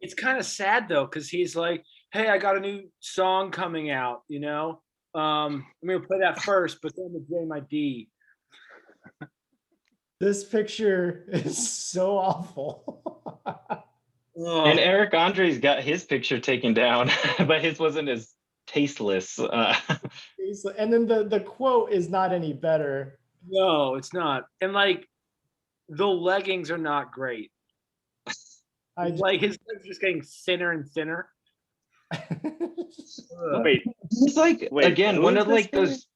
It's kind of sad though, because he's like, "Hey, I got a new song coming out. I'm gonna play that first, but then the J my D." This picture is so awful. And Eric Andre's got his picture taken down, but his wasn't as tasteless. And then the quote is not any better. No, it's not. And like, the leggings are not great. Like his legs just getting thinner and thinner. Wait, he's like Wait, again who one is of like this guy? those.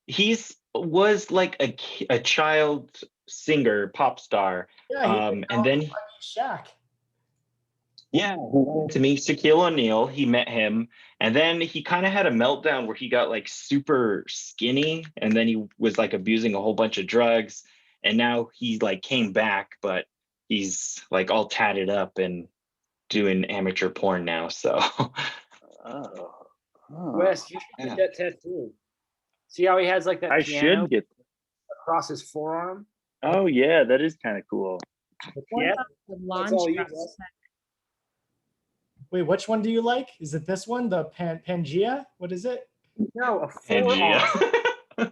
He's was like a child singer, pop star, Yeah, and then Shaq. yeah, he wanted to meet Shaquille O'Neal. He met him, and then he kind of had a meltdown where he got like super skinny, and then he was like abusing a whole bunch of drugs, and now he like came back, but he's like all tatted up and doing amateur porn now. So Oh. Wes, you should get that tattoo. See how he has like that I piano should get. across his forearm? Oh yeah, that is kind of cool. Yeah, The that's all you launch got. Wait, which one do you like? Is it this one, the Pangea? What is it? No, a Pangea. forearm.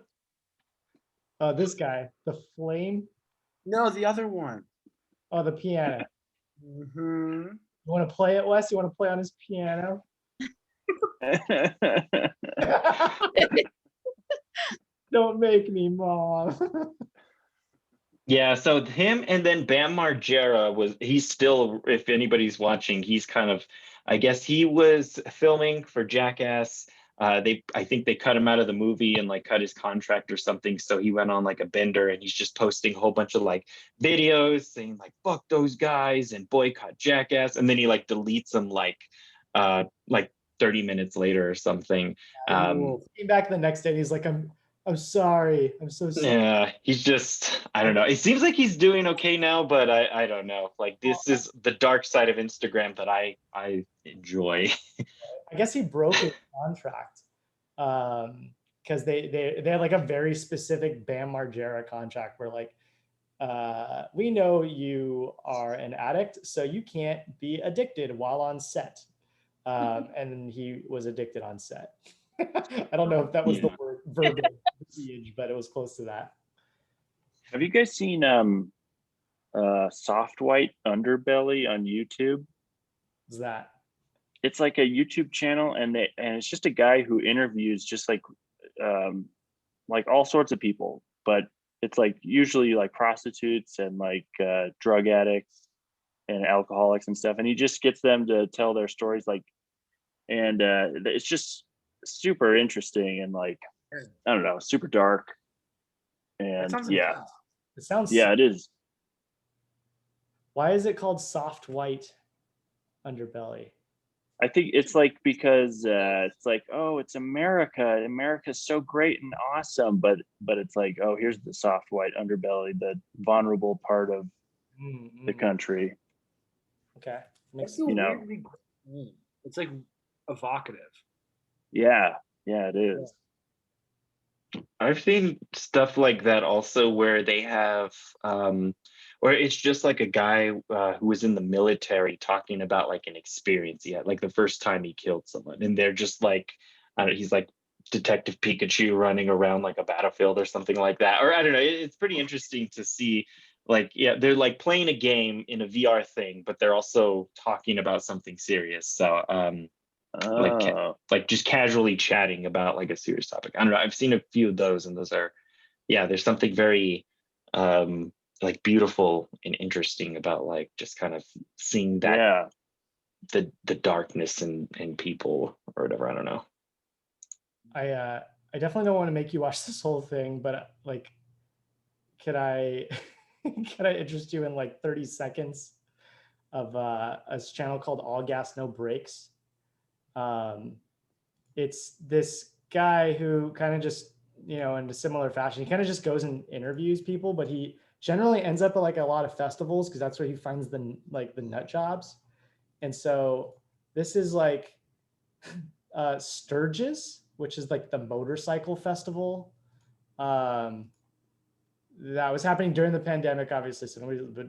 Oh, this guy, the flame. No, the other one. Oh, the piano. Mm-hmm. You want to play it, Wes? You want to play on his piano? Don't make me, Mom. Yeah, so him and then Bam Margera he's still, if anybody's watching, he's kind of, I guess he was filming for Jackass. I think they cut him out of the movie and like cut his contract or something. So he went on like a bender and he's just posting a whole bunch of like videos saying like, fuck those guys and boycott Jackass. And then he like deletes them like 30 minutes later or something. Came back the next day and he's like, I'm sorry. I'm so sorry. Yeah, he's just, I don't know. It seems like he's doing okay now, but I don't know. Like this is the dark side of Instagram that I enjoy. I guess he broke his contract because they had like a very specific Bam Margera contract where like we know you are an addict, so you can't be addicted while on set. And he was addicted on set. I don't know if that was the word verbiage, but it was close to that. Have you guys seen Soft White Underbelly on YouTube? Is that? It's like a YouTube channel, and it's just a guy who interviews just like all sorts of people, but it's like usually like prostitutes and like drug addicts and alcoholics and stuff, and he just gets them to tell their stories, like, and it's just super interesting and like, I don't know, super dark. And yeah, intense. It sounds. yeah, it is. Why is it called Soft White Underbelly? I think it's like because it's like, oh, it's America. America's so great and awesome, but it's like, oh, here's the soft white underbelly, the vulnerable part of the country. Okay, That's makes, a you know. weirdly good name. It's like evocative. Yeah, it is. I've seen stuff like that also where they have or it's just like a guy who was in the military talking about like an experience he had, like the first time he killed someone, and they're just like, I don't know, he's like Detective Pikachu running around like a battlefield or something like that, or I don't know. It's pretty interesting to see, like, yeah, they're like playing a game in a VR thing, but they're also talking about something serious. So like just casually chatting about like a serious topic. I don't know. I've seen a few of those, and those are, yeah, there's something very like beautiful and interesting about like just kind of seeing that the darkness in people or whatever. I don't know. I definitely don't want to make you watch this whole thing, but like, can I can I interest you in like 30 seconds of a channel called All Gas No Brakes? It's this guy who kind of just, in a similar fashion, he kind of just goes and interviews people, but he generally ends up at like a lot of festivals because that's where he finds the nut jobs. And so this is like Sturgis, which is like the motorcycle festival. That was happening during the pandemic, obviously, so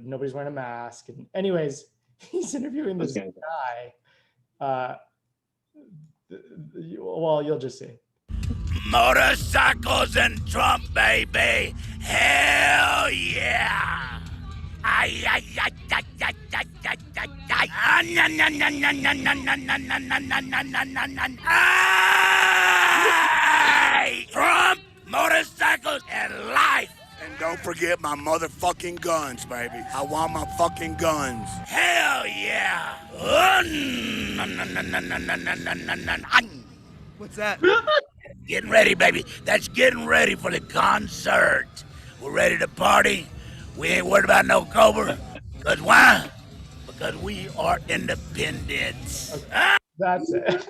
nobody's wearing a mask. And anyways, he's interviewing this Okay. guy. Well, you'll just see. Motorcycles and Trump, baby. Hell yeah. Ay, ay, ay, ay, ay, ay, ay, ay, ay. Ah, na, na, na, na, na, na, na, na, na, na, na, na, na, na, na. Ay! Trump, motorcycles, and life. And don't forget my motherfucking guns, baby. I want my fucking guns. Hell yeah. Na, na, na, na, na, na, na, na, na, na. What's that? Getting ready, baby. That's getting ready for the concert. We're ready to party. We ain't worried about no Cobra. Because why? Because we are independent. Okay. That's it.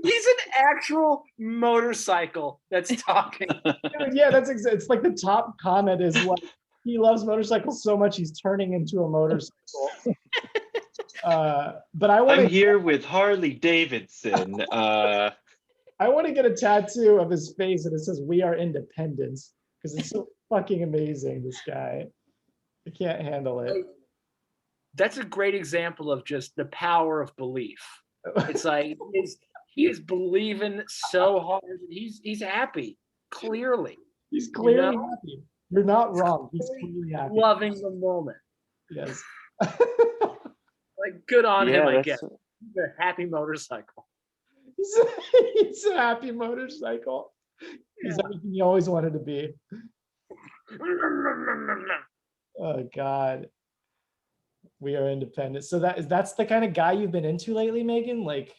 He's an actual motorcycle that's talking. Dude, yeah, it's like the top comment is like, he loves motorcycles so much he's turning into a motorcycle. But I'm here with Harley Davidson. I want to get a tattoo of his face and it says "We are independence" because it's so fucking amazing. This guy, I can't handle it. That's a great example of just the power of belief. It's like he is believing so hard. He's happy. Clearly, He's clearly happy. You're not wrong. He's clearly happy. loving the moment. Yes. Like, good on him, I that's- guess. He's a happy motorcycle. He's a happy motorcycle. He's everything he always wanted to be. Oh God. We are independent. So that's the kind of guy you've been into lately, Megan? Like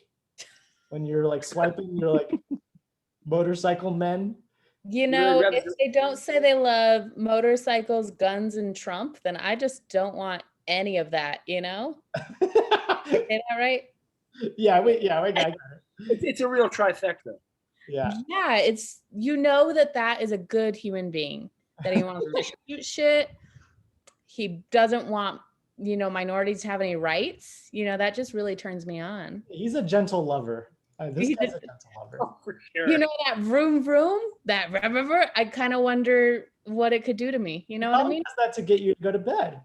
when you're like swiping, you're like motorcycle men. You really know, rather if they don't say they love motorcycles, guns, and Trump, then I just don't want any of that, you know? Is that right? Yeah, I got it. It's a real trifecta. Yeah. Yeah, it's that is a good human being. That he wants to shoot shit. He doesn't want, minorities to have any rights. That just really turns me on. He's a gentle lover. This guy's a gentle lover. Oh, for sure. That vroom vroom, that remember, I kind of wonder what it could do to me. You know what I mean? Does that to get you to go to bed?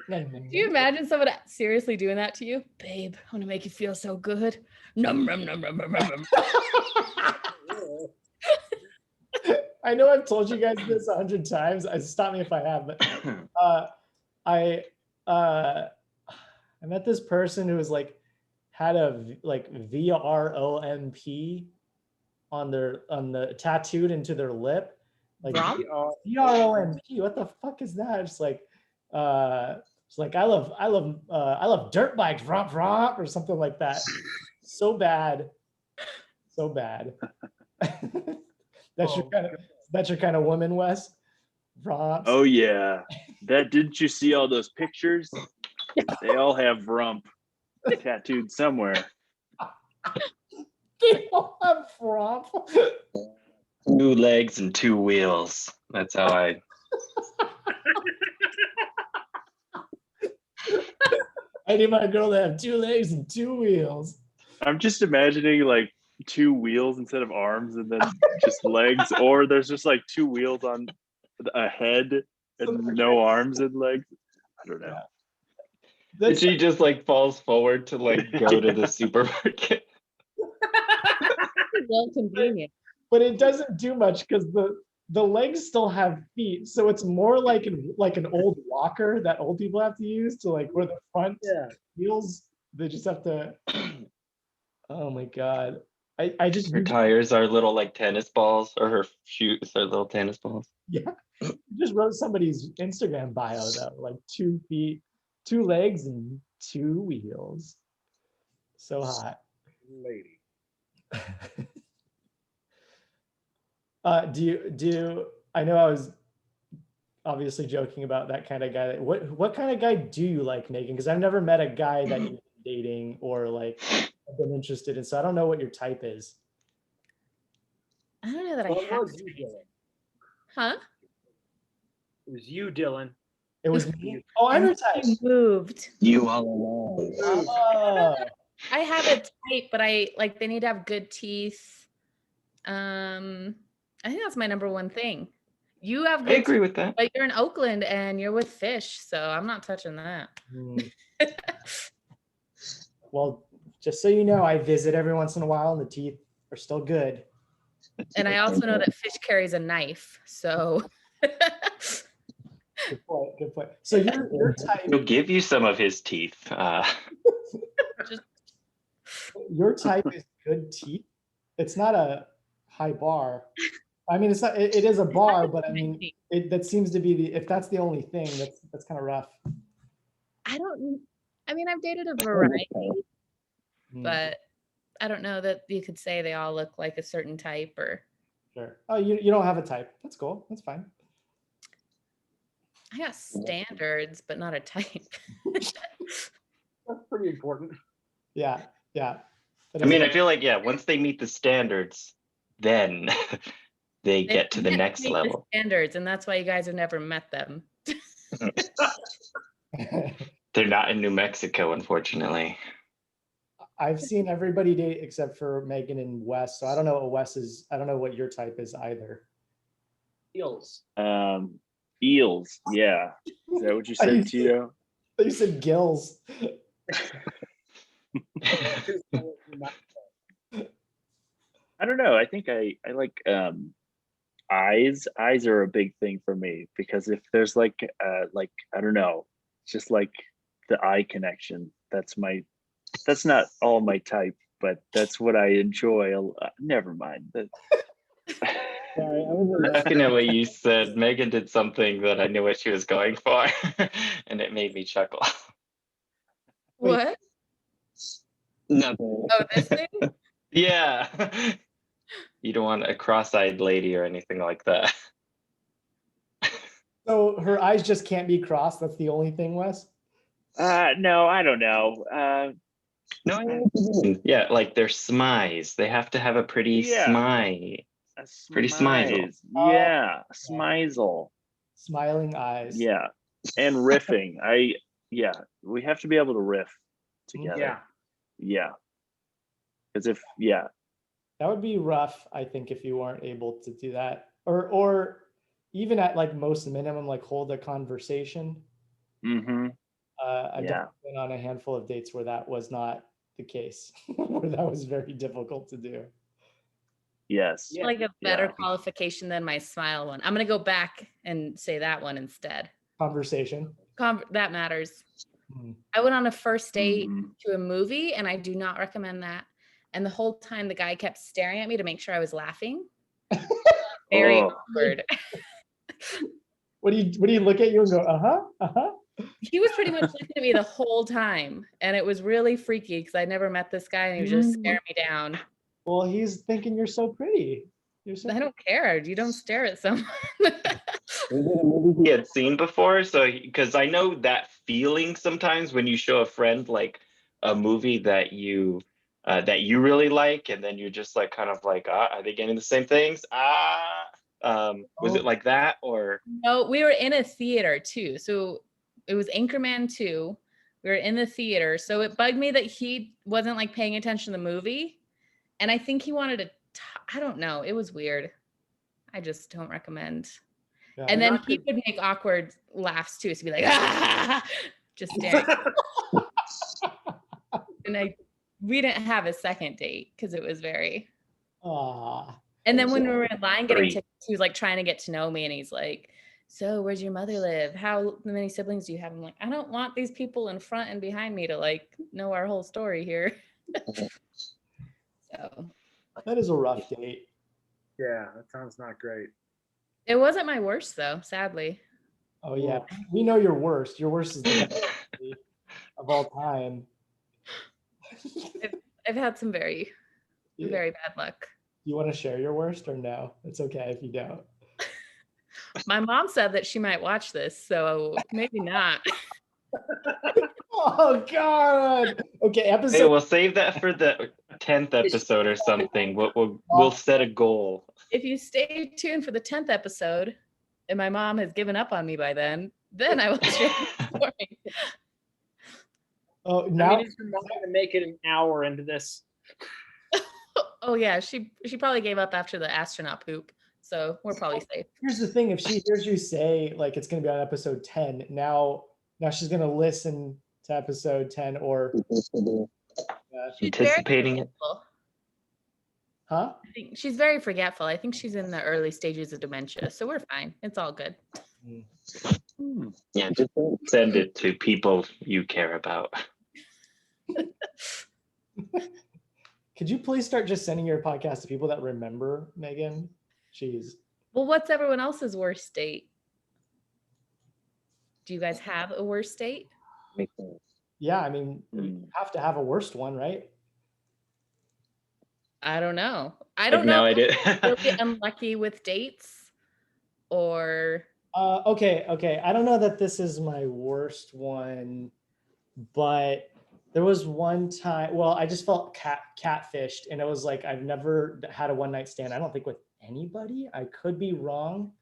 Do you imagine someone seriously doing that to you? Babe, I want to make you feel so good. Num, num, num, num, num, num. I know I've told you guys this 100 times. Stop me if I have, but I met this person who was like had a VROMP on the tattooed into their lip. Like VROMP. What the fuck is that? It's like I love dirt bikes, romp romp, or something like that. So bad. That's your kind of woman, Wes. Romps. Oh yeah. Didn't you see all those pictures? They all have rump tattooed somewhere. They all have romp. 2 legs and 2 wheels. That's how I. I need my girl to have 2 legs and 2 wheels. I'm just imagining like 2 wheels instead of arms and then just legs, or there's just like 2 wheels on a head and no arms and legs. I don't know. And she just like falls forward to like go to the supermarket. Well convenient. But it doesn't do much because the legs still have feet, so it's more like an old walker that old people have to use to like where the front wheels, they just have to. Oh my God. I just Her tires are little like tennis balls, or her shoes are little tennis balls. just wrote somebody's Instagram bio though, like 2 feet, 2 legs, and 2 wheels. So hot. Lady. I know I was obviously joking about that kind of guy. What kind of guy do you like, Megan? Because I've never met a guy that you've been dating or like have been interested in. So I don't know what your type is. I don't know that Well, I it have. was you, Dylan. Huh? It was you, Dylan. It was me. Oh, I'm your type. You moved. You all along. Oh, I have a type, but I like they need to have good teeth. I think that's my number one thing. You have I good agree with that. but you're in Oakland and you're with fish, so I'm not touching that. well, just so you know, I visit every once in a while, and the teeth are still good. And I also know that fish carries a knife, so Good point. Good point. So your type, He'll give you some of his teeth. your type is good teeth. It's not a high bar. I mean, it's not. It is a bar, but I mean, that seems to be if that's the only thing, that's kind of rough. I mean, I've dated a variety, Mm, but I don't know that you could say they all look like a certain type or sure. Oh, you don't have a type. That's cool. That's fine. I got standards, but not a type. That's pretty important. Yeah. Yeah. I mean, I feel like, yeah, once they meet the standards, then they get to the can't next meet the level. standards, and that's why you guys have never met them. They're not in New Mexico, unfortunately. I've seen everybody date except for Megan and Wes. So I don't know what Wes is. I don't know what your type is either. Eels. Eels. Yeah. Is that what you said, Tito? You said gills. I don't know. I think I like eyes. Eyes are a big thing for me because if there's like I don't know, it's just like the eye connection. That's not all my type, but that's what I enjoy. Never mind. Sorry, I was laughing at what you said. Megan did something that I knew what she was going for, and it made me chuckle. What? Nothing. Oh, this thing? Yeah. You don't want a cross-eyed lady or anything like that. So her eyes just can't be crossed. That's the only thing, Wes. No, I don't know. No, yeah, like they're smize. They have to have a pretty smile. Pretty smizel. Yeah, smizel. Smiling eyes. Yeah, and riffing. We have to be able to riff together. Yeah. Because That would be rough, I think, if you weren't able to do that, or even at like most minimum, like hold a conversation. Mm-hmm. I've been on a handful of dates where that was not the case, where that was very difficult to do. Yes. Like a better qualification than my smile one. I'm gonna go back and say that one instead. Conversation. That matters. Hmm. I went on a first date to a movie, and I do not recommend that. And the whole time, the guy kept staring at me to make sure I was laughing. Very awkward. What do you look at you and go, He was pretty much looking at me the whole time, and it was really freaky because I never met this guy, and he was just staring me down. Well, he's thinking you're so pretty. I don't care. You don't stare at someone. Was it a movie he had seen before? So, because I know that feeling sometimes when you show a friend like a movie that you really like, and then you're just like kind of like, are they getting the same things? Was it like that or? No, we were in a theater too. So it was Anchorman 2. We were in the theater. So it bugged me that he wasn't like paying attention to the movie. And I think he wanted to, I don't know. It was weird. I just don't recommend. Yeah, and then he would make awkward laughs too. So he'd be like, just staring. And we didn't have a second date because it was very. And then when we were in line getting tickets, he was like trying to get to know me, and he's like, "So, where's your mother live? How many siblings do you have?" I'm like, "I don't want these people in front and behind me to like know our whole story here." So that is a rough date. Yeah, that sounds not great. It wasn't my worst though, sadly. Oh yeah, we know your worst. Your worst is the best of all time. I've had some very, Yeah. very bad luck. You want to share your worst or no? It's okay if you don't. My mom said that she might watch this, so maybe not. Oh God. Okay, Hey, episode. we'll save that for the 10th episode or something. We'll set a goal. If you stay tuned for the 10th episode, and my mom has given up on me by then I will share the story. Oh, I now mean, is your mom gonna make it an hour into this? Oh yeah, she probably gave up after the astronaut poop, so we're probably safe. here's the thing: if she hears you say like it's going to be on episode 10, now she's going to listen to episode 10 or She's very Anticipating it. forgetful. huh? I think she's very forgetful. I think she's in the early stages of dementia, so we're fine. It's all good. Yeah, just don't send it to people you care about. Could you please start just sending your podcast to people that remember, Megan? Jeez. Well, what's everyone else's worst date? Do you guys have a worst date? Yeah, I mean, you have to have a worst one, right? I don't know. I I don't have know no idea. if I'm really unlucky with dates or Okay. I don't know that this is my worst one, but there was one time. Well, I just felt catfished, and it was like I've never had a one night stand. I don't think with anybody. I could be wrong,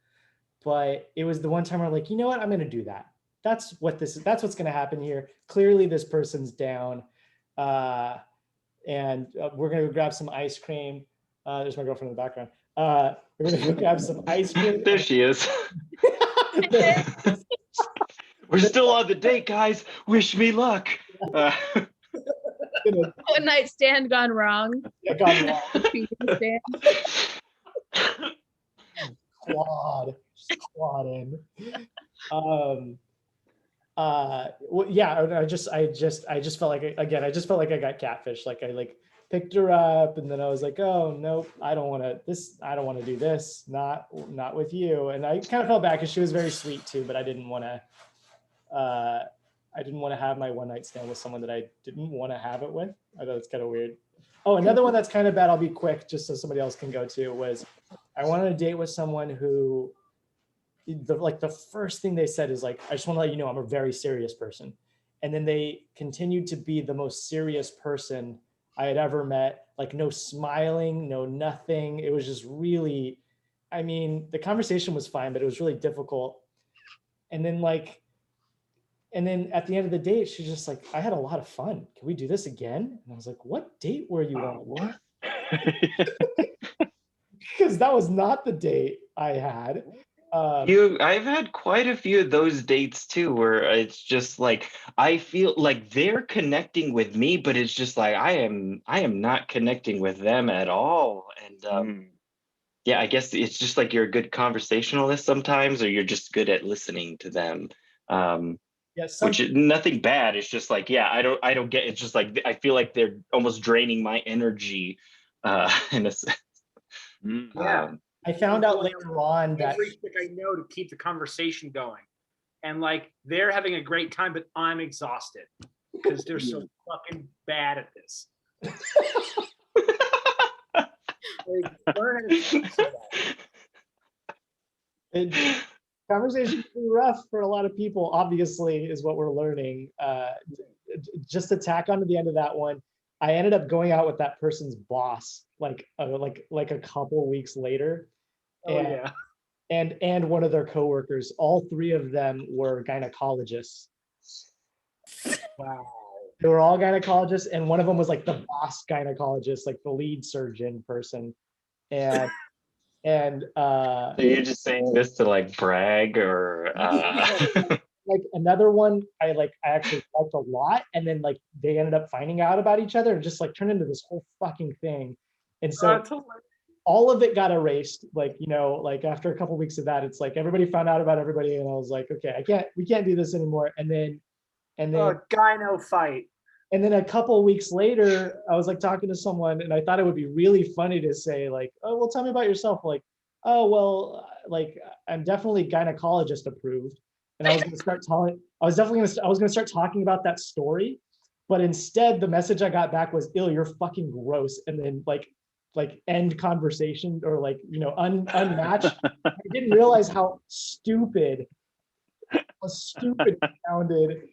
but it was the one time where I'm like, you know what, I'm going to do that. That's what this is. That's what's going to happen here. Clearly, this person's down, and we're going to go grab some ice cream. There's my girlfriend in the background. We're going to go grab some ice cream. There she is. We're still on the date, guys. Wish me luck. one night stand gone wrong. I got wrong. Two night stand. Clawed in. Well, yeah, I just felt like, again, I just felt like I got catfished. Like I picked her up, and then I was like, oh nope, I don't want to do this, not with you. And I kind of felt bad because she was very sweet too, but I didn't want to have my one night stand with someone that I didn't want to have it with. I thought it's kind of weird. Oh, another one that's kind of bad, I'll be quick just so somebody else can go to, was I went on a date with someone who the first thing they said is like, I just want to let you know I'm a very serious person. And then they continued to be the most serious person I had ever met. Like no smiling, no nothing. It was just really, I mean, the conversation was fine, but it was really difficult. And then at the end of the date, she's just like, I had a lot of fun. Can we do this again? And I was like, what date were you on? What? Because that was not the date I had. I've had quite a few of those dates too, where it's just like I feel like they're connecting with me, but it's just like I am not connecting with them at all. And yeah, I guess it's just like you're a good conversationalist sometimes, or you're just good at listening to them. Which is nothing bad. It's just like, yeah, I don't get. It's just like I feel like they're almost draining my energy, in a sense. Yeah. I found out later on that every trick I know to keep the conversation going, and like they're having a great time, but I'm exhausted because they're so fucking bad at this. Like, learn how to say that. Conversations can be rough for a lot of people, obviously, is what we're learning. Just to tack onto the end of that one, I ended up going out with that person's boss like a couple weeks later. Oh, yeah. And one of their coworkers. All three of them were gynecologists. Wow. They were all gynecologists, and one of them was like the boss gynecologist, like the lead surgeon person. And So you're just saying this to like brag, or like another one I actually liked a lot, and then like they ended up finding out about each other and just like turned into this whole fucking thing. And so all of it got erased, like, you know, like after a couple of weeks of that, it's like everybody found out about everybody, and I was like, okay, we can't do this anymore. And then gyno fight. And then a couple of weeks later, I was like talking to someone, and I thought it would be really funny to say like, oh, well, tell me about yourself. Like, oh, well, like I'm definitely gynecologist approved. And I was going to start talking about that story, But instead, the message I got back was, "Ill, you're fucking gross," and then like end conversation, or like, you know, unmatched. I didn't realize how stupid it sounded.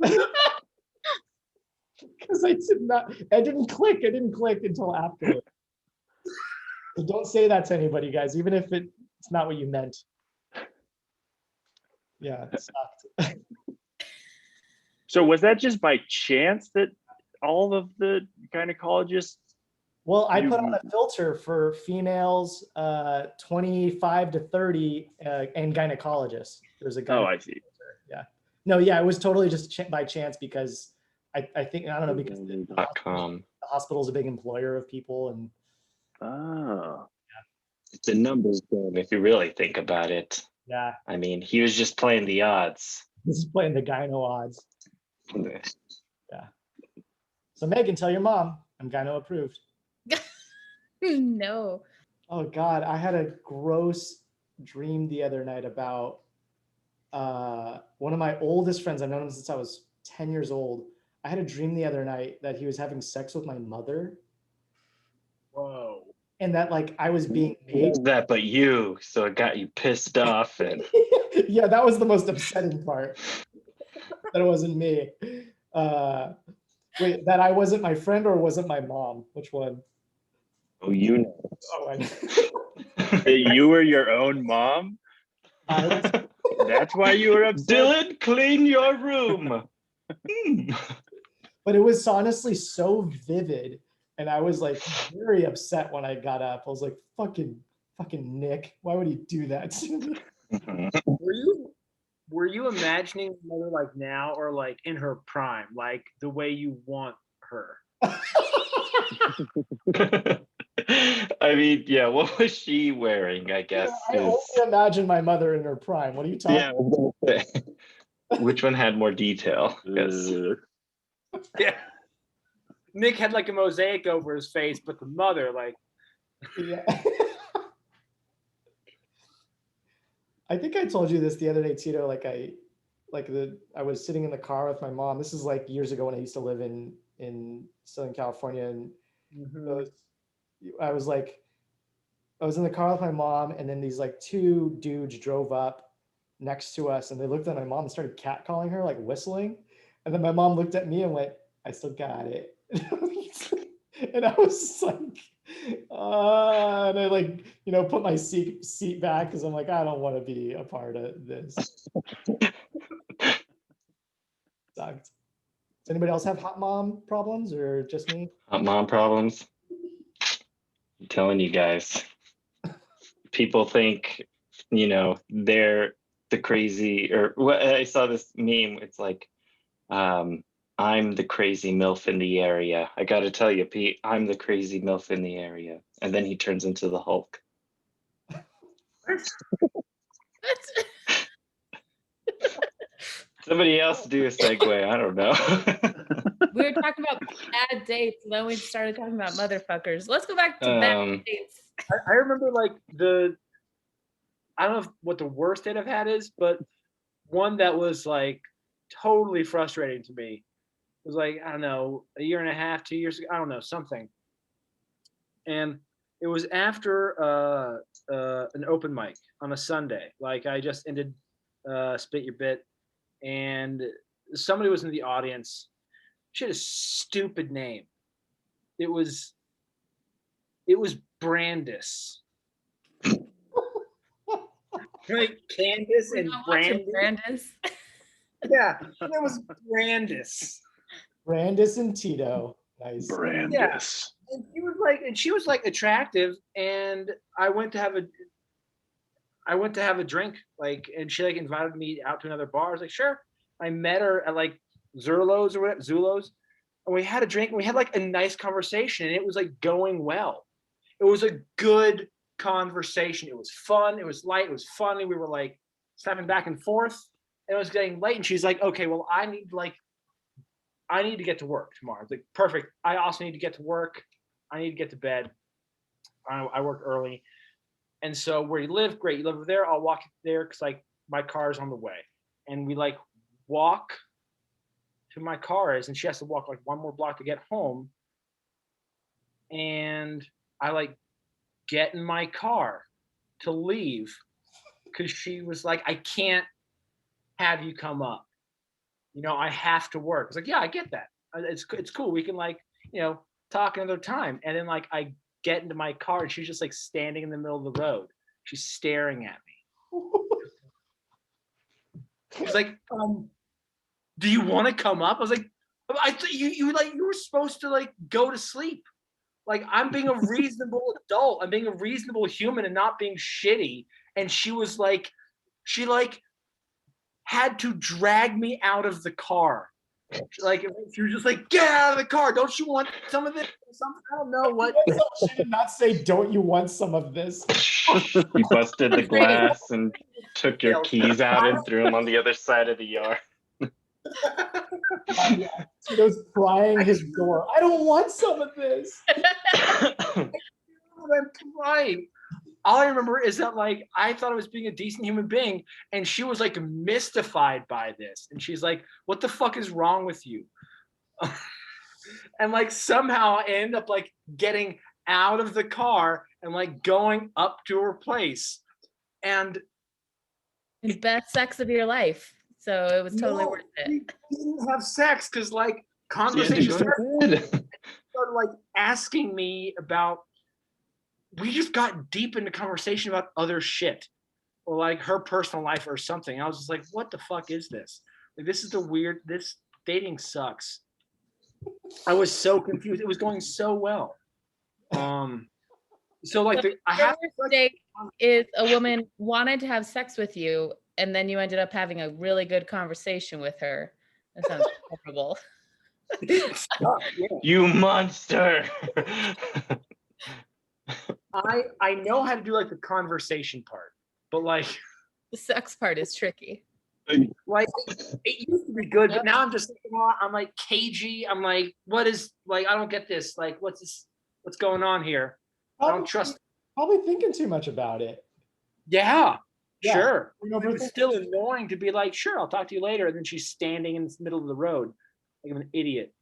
Because I didn't click until after. So don't say that to anybody, guys, even if it's not what you meant. Yeah, it sucked. So was that just by chance that all of the gynecologists? Well, I put on a filter for females 25 to 30 and gynecologists. There's a guy. Oh, I see. Yeah. No, yeah, it was totally just by chance, because I think, I don't know, because the hospital's a big employer of people, and it's a numbers game if you really think about it. yeah, I mean, he was just playing the odds. he's playing the gyno odds. Yeah. So Megan, tell your mom I'm gyno approved. No. Oh God, I had a gross dream the other night about one of my oldest friends. I've known him since I was 10 years old. I had a dream the other night that he was having sex with my mother. Whoa. And that like I was being made. That, but you, so it got you pissed off. And yeah, that was the most upsetting part. That it wasn't me. Wait, that I wasn't my friend, or wasn't my mom? Which one? oh, you know. Oh, That you were your own mom? That's why you were upset? Dylan, clean your room. But it was honestly so vivid, and I was like very upset when I got up. I was like, fucking Nick, why would he do that to me? Were you imagining your mother like now, or like in her prime, like the way you want her? I mean, yeah, what was she wearing, I guess? I only imagine my mother in her prime. What are you talking about? Which one had more detail? Yeah. Nick had like a mosaic over his face, but the mother, like. Yeah. I think I told you this the other day, Tito. I was sitting in the car with my mom. This is like years ago when I used to live in Southern California, and I was in the car with my mom, and then these like two dudes drove up next to us, and they looked at my mom and started catcalling her, like whistling. And then my mom looked at me and went, "I still got it." And I was just like, and I like, you know, put my seat back, because I'm like, I don't want to be a part of this. Sucked. Does anybody else have hot mom problems, or just me? Hot mom problems? I'm telling you guys. People think, you know, they're the crazy, or what, I saw this meme. It's like, I'm the crazy MILF in the area. I got to tell you, Pete, I'm the crazy MILF in the area. And then he turns into the Hulk. Somebody else do a segue. I don't know. We were talking about bad dates, and then we started talking about motherfuckers. Let's go back to bad dates. I remember like I don't know what the worst date I've had is, but one that was like totally frustrating to me. It was like, I don't know, a year and a half, 2 years ago, I don't know, something. And it was after an open mic on a Sunday. Like I just ended Spit Your Bit, and somebody was in the audience. She had a stupid name. It was Brandis. Like Candace and Brandis. Yeah, it was Brandis. Brandis and Tito. Nice. Brandis. Yeah. And she was like attractive, and I went to have a drink, like, and she like invited me out to another bar. I was like, sure. I met her at like Zulo's, and we had a drink, and we had like a nice conversation, and it was like going well. It was a good conversation. It was fun. It was light. It was funny. We were like snapping back and forth, and it was getting late. And she's like, okay, well, I need to get to work tomorrow. I was like, perfect. I also need to get to work. I need to get to bed. I work early. And so where you live, great. You live over there. I'll walk there because like my car's on the way. And we like walk to my car is, and she has to walk like one more block to get home. And I like get in my car to leave because she was like, I can't have you come up. I have to work. I was like, yeah, I get that. It's cool. We can like, talk another time. And then like I get into my car and she's just like standing in the middle of the road. She's staring at me. She's like, do you want to come up? I was like, I thought you were supposed to like go to sleep. Like I'm being a reasonable adult. I'm being a reasonable human and not being shitty. And she was like, she like had to drag me out of the car. Like she was just like, get out of the car. Don't you want some of this? I don't know what. She did not say, don't you want some of this? You busted the glass and took your keys out and threw them on the other side of the yard. Tito's prying his door. I don't want some of this. I'm crying. All I remember is that like I thought I was being a decent human being, and she was like mystified by this, and she's like, "What the fuck is wrong with you?" And like somehow I end up like getting out of the car and like going up to her place, and It's best sex of your life, so it was totally worth it. We didn't have sex because like You had to conversations go to bed. started like asking me about. We just got deep into conversation about other shit or like her personal life or something. I was just like, what the fuck is this? Like, this dating sucks. I was so confused. It was going so well. So like The worst date is a woman wanted to have sex with you and then you ended up having a really good conversation with her. That sounds horrible. You monster. I know how to do like the conversation part, but like The sex part is tricky. like it used to be good, but now I'm just I'm like cagey. I'm like, what is like I don't get this. Like what's this? What's going on here? I don't trust. Probably thinking too much about it. Yeah, Yeah. sure. You know, It was still annoying to be like, sure, I'll talk to you later. And then she's standing in the middle of the road like I'm an idiot.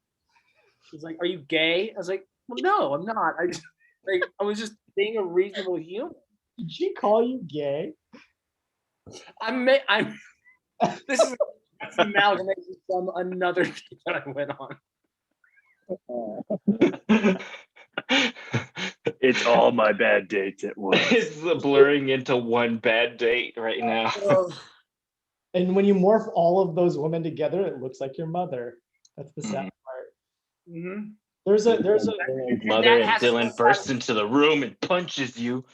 She's like, are you gay? I was like, well, no, I'm not. I was just being a reasonable human. Did she call you gay? This is an amalgamation from another date that I went on. It's all my bad dates at once. It's blurring into one bad date right now. And when you morph all of those women together, it looks like your mother. That's the sad part. Mm-hmm. There's a Mother and has Dylan to- bursts into the room and punches you.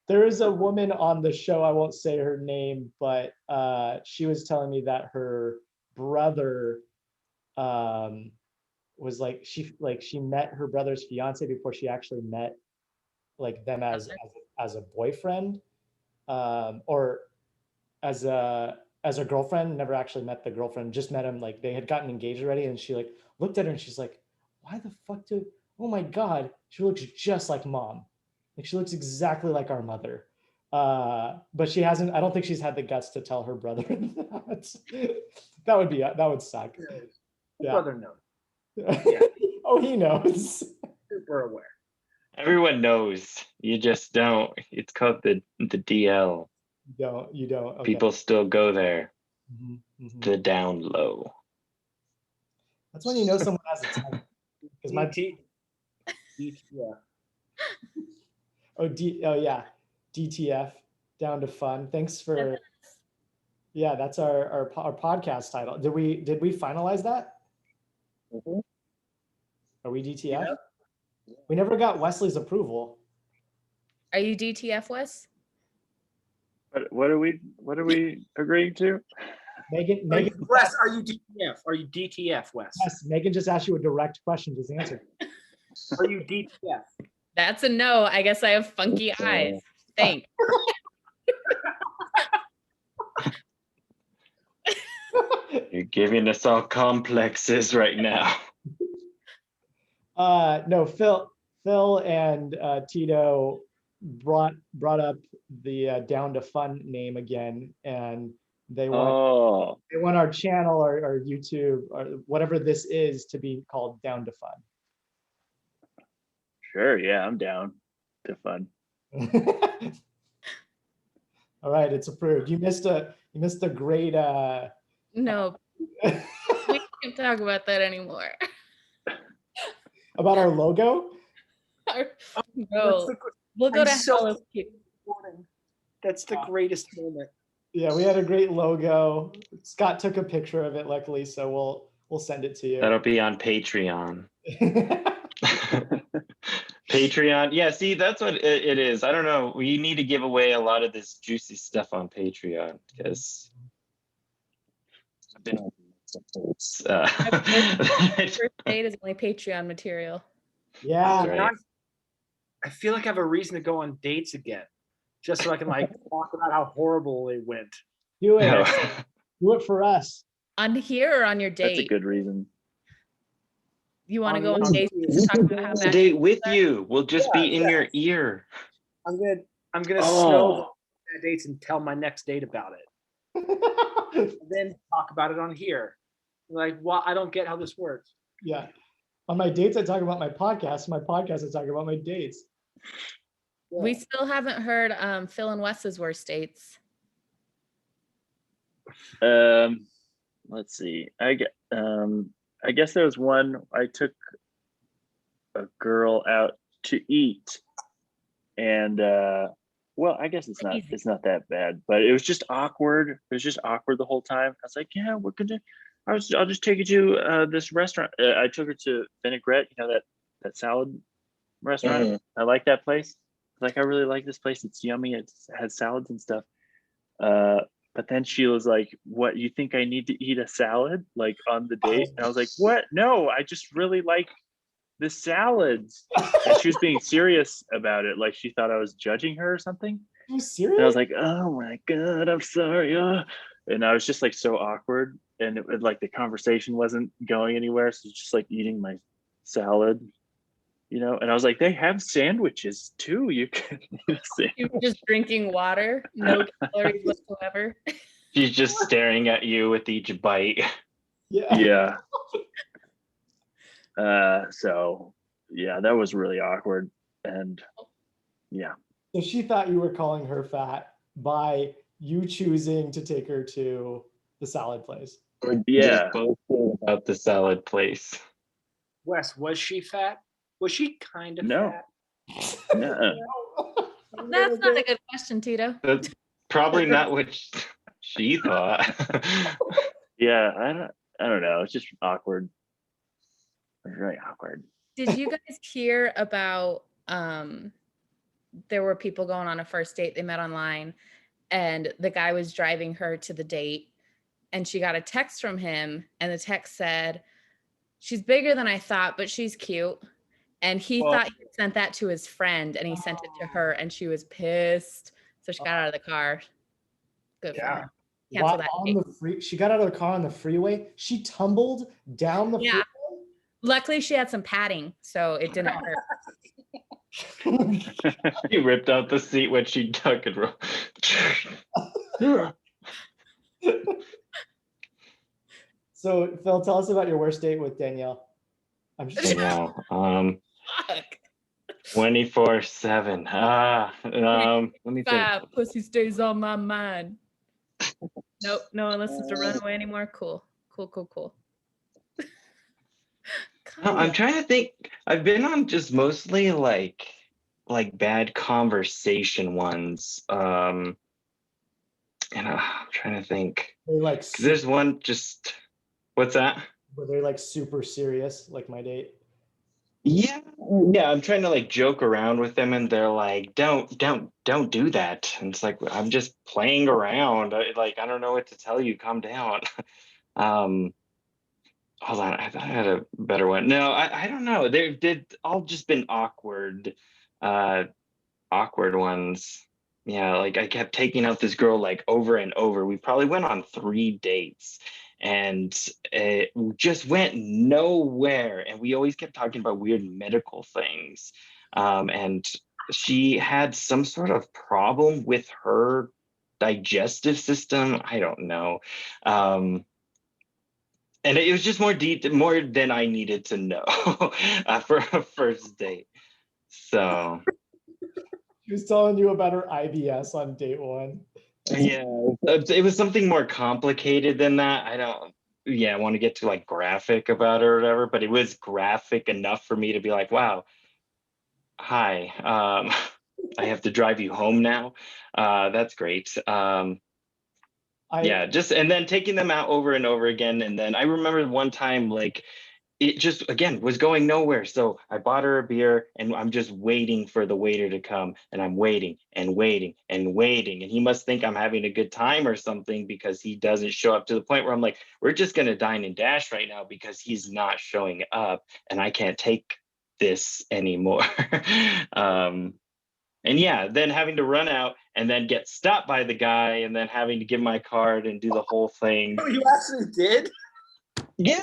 there is a woman on the show, I won't say her name, but she was telling me that her brother was like she met her brother's fiance before she actually met like them as a boyfriend, or as a girlfriend. Never actually met the girlfriend, just met him, like they had gotten engaged already, and she like looked at her and she's like, why the fuck oh my god, she looks just like mom. Like she looks exactly like our mother. But she hasn't, I don't think she's had the guts to tell her brother that would suck. Yeah. Brother knows. Oh, he knows. Super aware. Everyone knows. You just don't. It's called the DL. You don't. Okay. People still go there. Mhm, mhm. The down low. That's when you know someone has a type. Because my DTF. oh yeah, DTF, down to fun. Thanks for. Yeah, that's our podcast title. Did we finalize that? Mhm. Are we DTF? Yeah. We never got Wesley's approval. Are you DTF, Wes? What are we agreeing to? Megan, Wes, are you DTF? Are you DTF, Wes? yes, Megan just asked you a direct question. Just answer. Are you DTF? That's a no. I guess I have funky eyes. Thanks. You're giving us all complexes right now. No, Phil and Tito brought up the Down to Fun name again, and They want Oh, they want our channel or YouTube or whatever this is to be called Down to sure. Yeah, I'm down to fun. Fun. All right, it's approved. You missed a great No, we can't talk about that anymore. about our logo. No, the, we'll go I'm to so- hell if you- that's the greatest moment. Yeah, we had a great logo. Scott took a picture of it, luckily, so we'll send it to you. That'll be on Patreon. Patreon. Yeah, see, that's what it is. I don't know. We need to give away a lot of this juicy stuff on Patreon because I've been on some folks. First date is only Patreon material. Yeah, Right. Now I feel like I have a reason to go on dates again, just so I can like talk about how horrible they went. do it. No. Do it for us. On here or on your That's a date? good reason. You want to On go on one. dates to talk about how A bad date with you. We'll just Yeah, be in yeah. your ear. I'm gonna Oh. snow dates and tell my next date about it, and then talk about it on here. Like, well, I don't get how this works. Yeah. On my dates, I talk about my podcast. My podcast, I talk about my dates. We still haven't heard Phil and Wes's worst dates. Let's see. I guess there was one. I took a girl out to eat, and well, I guess it's not that bad, but it was just awkward. It was just awkward the whole time. I was like, yeah, we're gonna. I'll just take you to this restaurant. I took her to Vinaigrette. You know that salad restaurant. Mhm. I like that place. Like, I really like this place. It's yummy. It has salads and stuff. But then she was like, what, you think I need to eat a salad like on the date? And I was like, what? No, I just really like the salads. And she was being serious about it. Like, she thought I was judging her or something. Are you serious? And I was like, oh my God, I'm sorry. And I was just like so awkward. And like the conversation wasn't going anywhere. So it's just like eating my salad, you know? And I was like, they have sandwiches too. You can eat a sandwich. You were just drinking water, no calories whatsoever. She's just staring at you with each bite. Yeah. Yeah. So yeah, that was really awkward. And yeah. So she thought you were calling her fat by you choosing to take her to the salad place. Yeah. Just both about the salad place. Wes, was she fat? Was she kind of No. fat? Nuh-uh. That's not a good question, Tito. That's probably not what she thought. Yeah, I don't know. It's just awkward. It's really awkward. Did you guys hear about there were people going on a first date they met online, and the guy was driving her to the date, and she got a text from him, and the text said, she's bigger than I thought, but she's cute. And he thought he sent that to his friend, and he sent it to her, and she was pissed. So she got out of the car. Good for her. Cancel that date. She got out of the car on the freeway. She tumbled down the Yeah. Luckily, she had some padding, so it didn't hurt. freeway. He ripped out the seat when she tuck and roll. So Phil, tell us about your worst date with Danielle. I'm just Wow. Fuck. 24/7. Let me think. Fat pussy stays on my mind. Nope, no one listens to Runaway anymore. Cool. No, I'm trying to think. I've been on just mostly like bad conversation ones. And I'm trying to think. they like 'Cause there's one just. What's that? were they like super serious, like my date? Yeah, I'm trying to like joke around with them, and they're like, "Don't do that." And it's like, I'm just playing around. I don't know what to tell you. Calm down. Hold on, I thought I had a better one. No, I don't know. They've all just been awkward ones. Yeah, like I kept taking out this girl like over and over. We probably went on 3 dates, and it just went nowhere. And we always kept talking about weird medical things. And she had some sort of problem with her digestive system. I don't know. And it was just more than I needed to know for a first date. So She was telling you about her IBS on date one. yeah, it was something more complicated than that. I don't, yeah, want to get to like graphic about it or whatever, but it was graphic enough for me to be like, wow, hi, I have to drive you home now. That's great. Yeah, just and then taking them out over and over again. And then I remember one time, like, it just again was going nowhere. So I bought her a beer and I'm just waiting for the waiter to come, and I'm waiting and waiting and waiting. And he must think I'm having a good time or something, because he doesn't show up, to the point where I'm like, we're just gonna dine and dash right now because he's not showing up and I can't take this anymore. And yeah, then having to run out and then get stopped by the guy and then having to give my card and do the whole thing. Oh, you actually did? Yeah,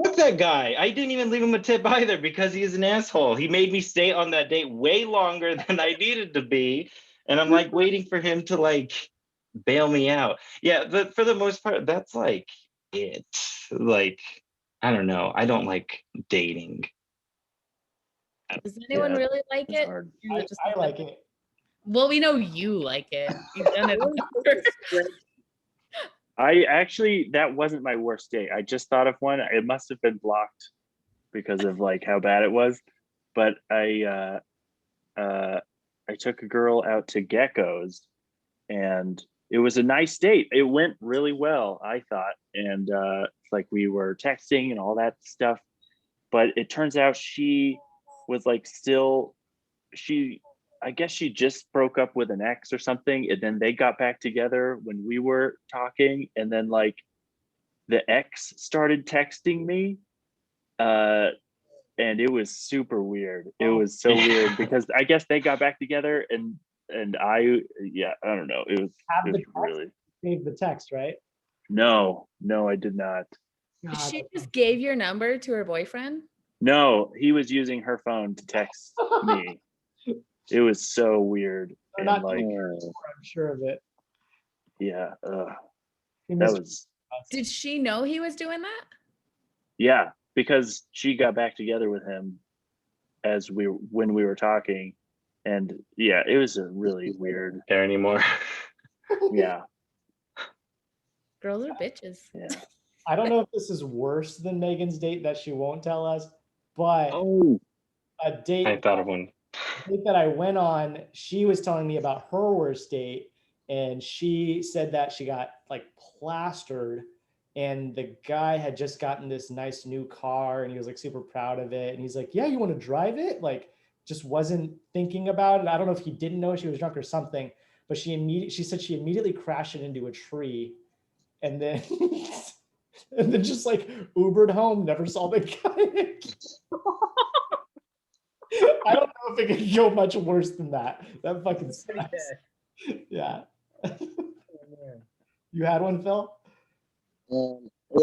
fuck that guy. I didn't even leave him a tip either because he's an asshole. He made me stay on that date way longer than I needed to be. And I'm like waiting for him to like bail me out. Yeah, but for the most part, that's like it. Like, I don't know. I don't like dating. Does anyone Yeah, really like It's it? hard. Or is it just I like it. Well, we know you like it. You've done it. I actually, that wasn't my worst date. I just thought of one. It must have been blocked because of like how bad it was. But I took a girl out to Geckos, and it was a nice date. It went really well, I thought. And like we were texting and all that stuff. But it turns out she was like I guess she just broke up with an ex or something, and then they got back together when we were talking, and then like the ex started texting me, and it was super weird. It was so weird because I guess they got back together, and I don't know. It was really Save the text, right? no, I did not. She just gave your number to her boyfriend? No, he was using her phone to text me. It was so weird. They're And not like, I'm sure of it. yeah, He that must- was, Did she know he was doing that? yeah, because she got back together with him when we were talking, and yeah, it was a really weird, There anymore. yeah, Girls are bitches. yeah. I don't know if this is worse than Megan's date that she won't tell us, but Oh, a date I thought of one. date that I went on, she was telling me about her worst date, and she said that she got like plastered, and the guy had just gotten this nice new car, and he was like super proud of it, and he's like, "Yeah, you want to drive it?" Like, just wasn't thinking about it. I don't know if he didn't know she was drunk or something, but she said she immediately crashed it into a tree, and then and then just like Ubered home, never saw the guy again. I don't know if it could go much worse than that. That fucking sucks. Yeah. You had one, Phil?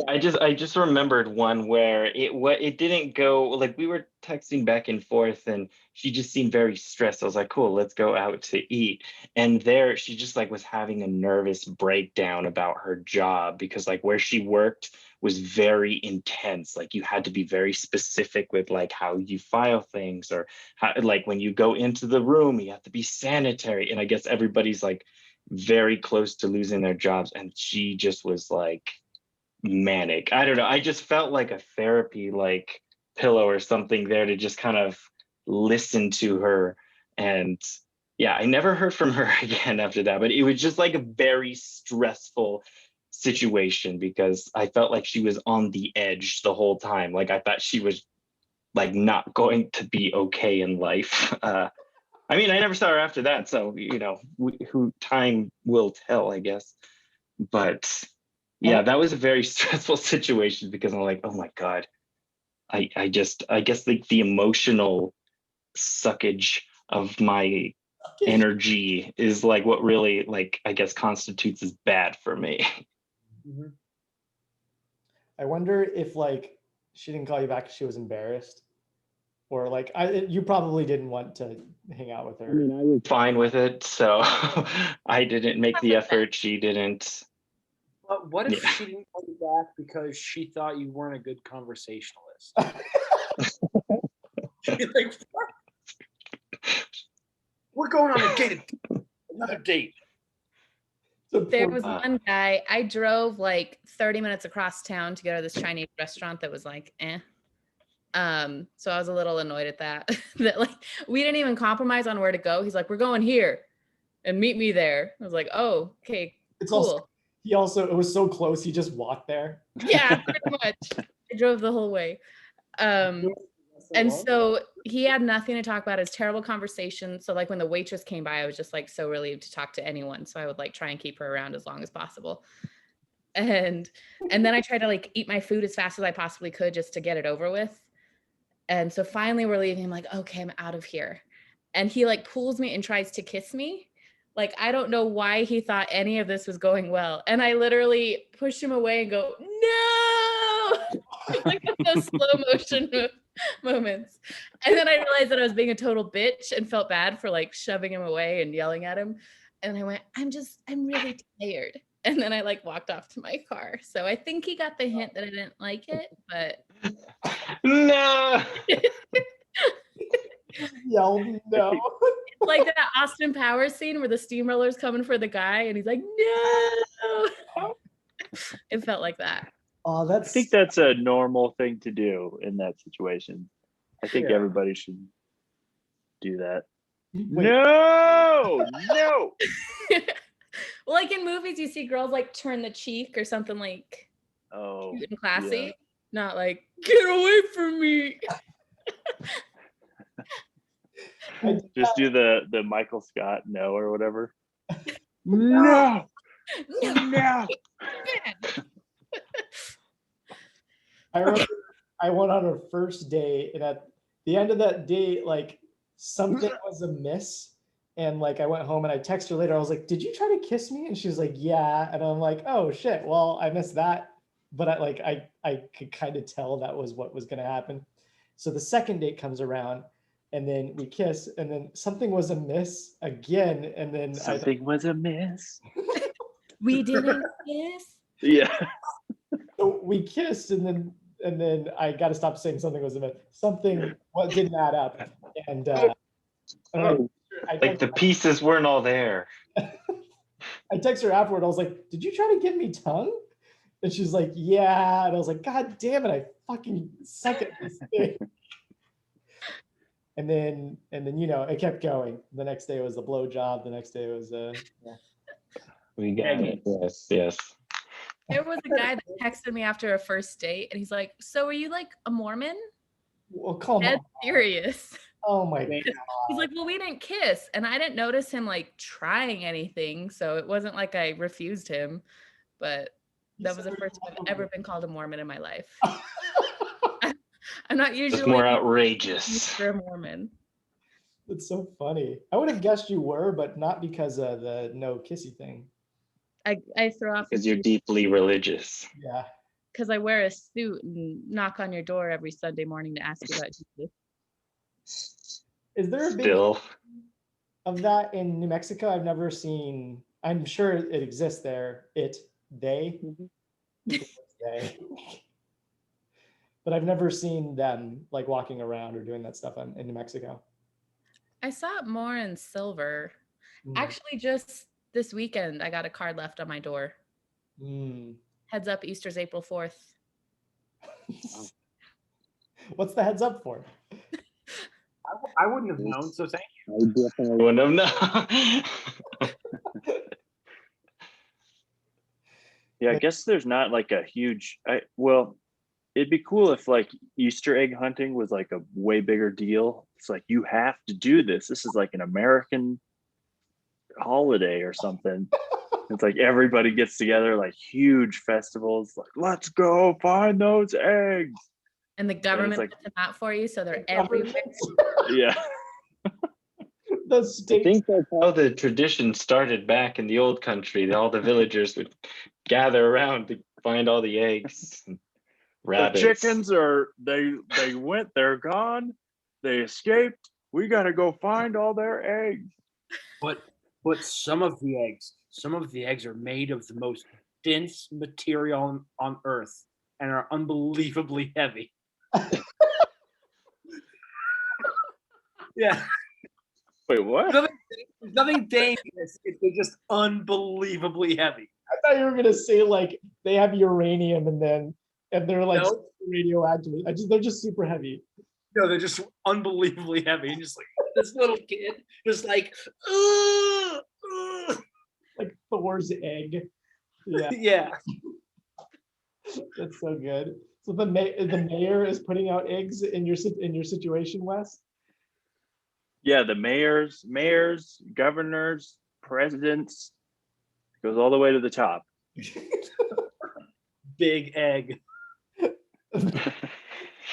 I just remembered one where it didn't go, like we were texting back and forth and she just seemed very stressed. I was like, cool, let's go out to eat. And there she just like was having a nervous breakdown about her job, because like where she worked was very intense. Like you had to be very specific with like how you file things, or how, like when you go into the room, you have to be sanitary. And I guess everybody's like very close to losing their jobs. And she just was like manic. I don't know. I just felt like a therapy like pillow or something there to just kind of listen to her. And yeah, I never heard from her again after that, but it was just like a very stressful situation because I felt like she was on the edge the whole time. Like I thought she was like not going to be okay in life. I mean, I never saw her after that, so you know, who time will tell, I guess. But yeah, that was a very stressful situation because I'm like, oh my God, I guess like the emotional suckage of my energy is like what really like I guess constitutes as bad for me. Mhm. I wonder if like she didn't call you back because she was embarrassed. or like you probably didn't want to hang out with her. I mean, I was Fine with it, so I didn't make the effort. She didn't. But what if Yeah. she didn't call you back because she thought you weren't a good conversationalist? She'd be like, "What? We're going on a date, another date." There was Uh. one guy, I drove like 30 minutes across town to go to this Chinese restaurant that was like, eh. So I was a little annoyed at that. That like we didn't even compromise on where to go. He's like, we're going here and meet me there. I was like, oh, okay, It's cool. also it was so close. He just walked there. Yeah, pretty much. I drove the whole way. And so he had nothing to talk about. His terrible conversation. So like when the waitress came by, I was just like so relieved to talk to anyone. So I would like try and keep her around as long as possible. And then I tried to like eat my food as fast as I possibly could just to get it over with. And so finally we're leaving. I'm like, okay, I'm out of here. And he like pulls me and tries to kiss me. Like, I don't know why he thought any of this was going well. And I literally push him away and go, no, like those slow motion moments. And then I realized that I was being a total bitch and felt bad for like shoving him away and yelling at him. And I went, I'm really tired. And then I like walked off to my car. So I think he got the hint that I didn't like it, but No. Yelled no. like that Austin Powers scene where the steamroller's coming for the guy and he's like, no. It felt like that. Oh, I think that's a normal thing to do in that situation. I think Yeah. everybody should do that. Wait, No. Well, like in movies, you see girls like turn the cheek or something like Oh, cute and classy, yeah. not like get away from me. Just do the Michael Scott no or whatever. No. No. I remember I went on our first date, and at the end of that date, like something was amiss. And like I went home and I texted her later. I was like, "Did you try to kiss me?" And she was like, "Yeah." And I'm like, "Oh shit! Well, I missed that." But I could kind of tell that was what was going to happen. So the second date comes around, and then we kiss, and then something was amiss again, and then Something was amiss. We didn't kiss. Yeah. So we kissed, and then I got to stop saying something was amiss. Something didn't add up, and I Like the pieces weren't all there. I text her afterward. I was like, "Did you try to give me tongue?" And she's like, "Yeah." And I was like, "God damn it! I fucking suck at this thing." And then it kept going. The next day was the blowjob. The next day was We got it. Yes. There was a guy that texted me after a first date, and he's like, "So are you like a Mormon?" well, come Dead on. serious. Oh my god. He's like, "Well, we didn't kiss," and I didn't notice him like trying anything, so it wasn't like I refused him. But that was the first time I've ever been called a Mormon in my life. I'm not It's usually more outrageous. for a Mormon. It's so funny. I would have guessed you were, but not because of the no kissy thing. I throw off Because you're deeply religious. Yeah. because I wear a suit and knock on your door every Sunday morning to ask you about Jesus. Is there a big Still. of that in New Mexico? I've never seen. I'm sure it exists there. They. But I've never seen them like walking around or doing that stuff in New Mexico. I saw it more in Silver. Mm. Actually, just this weekend, I got a card left on my door. Mm. Heads up, Easter's April 4th. What's the heads up for? I wouldn't have known, so thank you. I definitely Wouldn't have known. Yeah, I guess there's not like a huge. Well, it'd be cool if like Easter egg hunting was like a way bigger deal. It's like you have to do this. This is like an American holiday or something. It's like everybody gets together, like huge festivals. Like, let's go find those eggs. And the government like- puts them out for you, so they're everywhere. Yeah. The I state. think that's how the tradition started back in the old country. All the villagers would gather around to find all the eggs. And The rabbits. chickens are they went, they're gone. They escaped. We gotta go find all their eggs. But some of the eggs are made of the most dense material on Earth and are unbelievably heavy. Yeah, Wait, what? there's nothing dangerous. They're just unbelievably heavy. I thought you were gonna say like they have uranium and they're like No. radioactive. They're just super heavy. No, they're just unbelievably heavy. And just like this little kid, just like, "Ugh, ugh." Like Thor's egg. Yeah, Yeah. that's so good. So the mayor is putting out eggs in your situation, Wes. Yeah, the mayors, governors, presidents, goes all the way to the top. Big egg.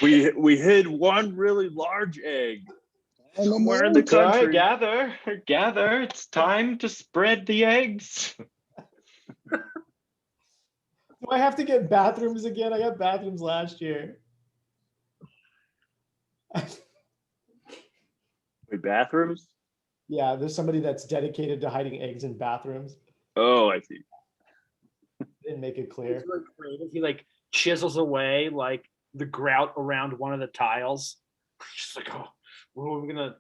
We hid one really large egg somewhere in the country. Gather. It's time to spread the eggs. Do I have to get bathrooms again? I got bathrooms last year. Wait, bathrooms? Yeah, there's somebody that's dedicated to hiding eggs in bathrooms. Oh, I see. Didn't make it clear. He's really creative. He like chisels away like the grout around one of the tiles. Just like, oh, well, we're gonna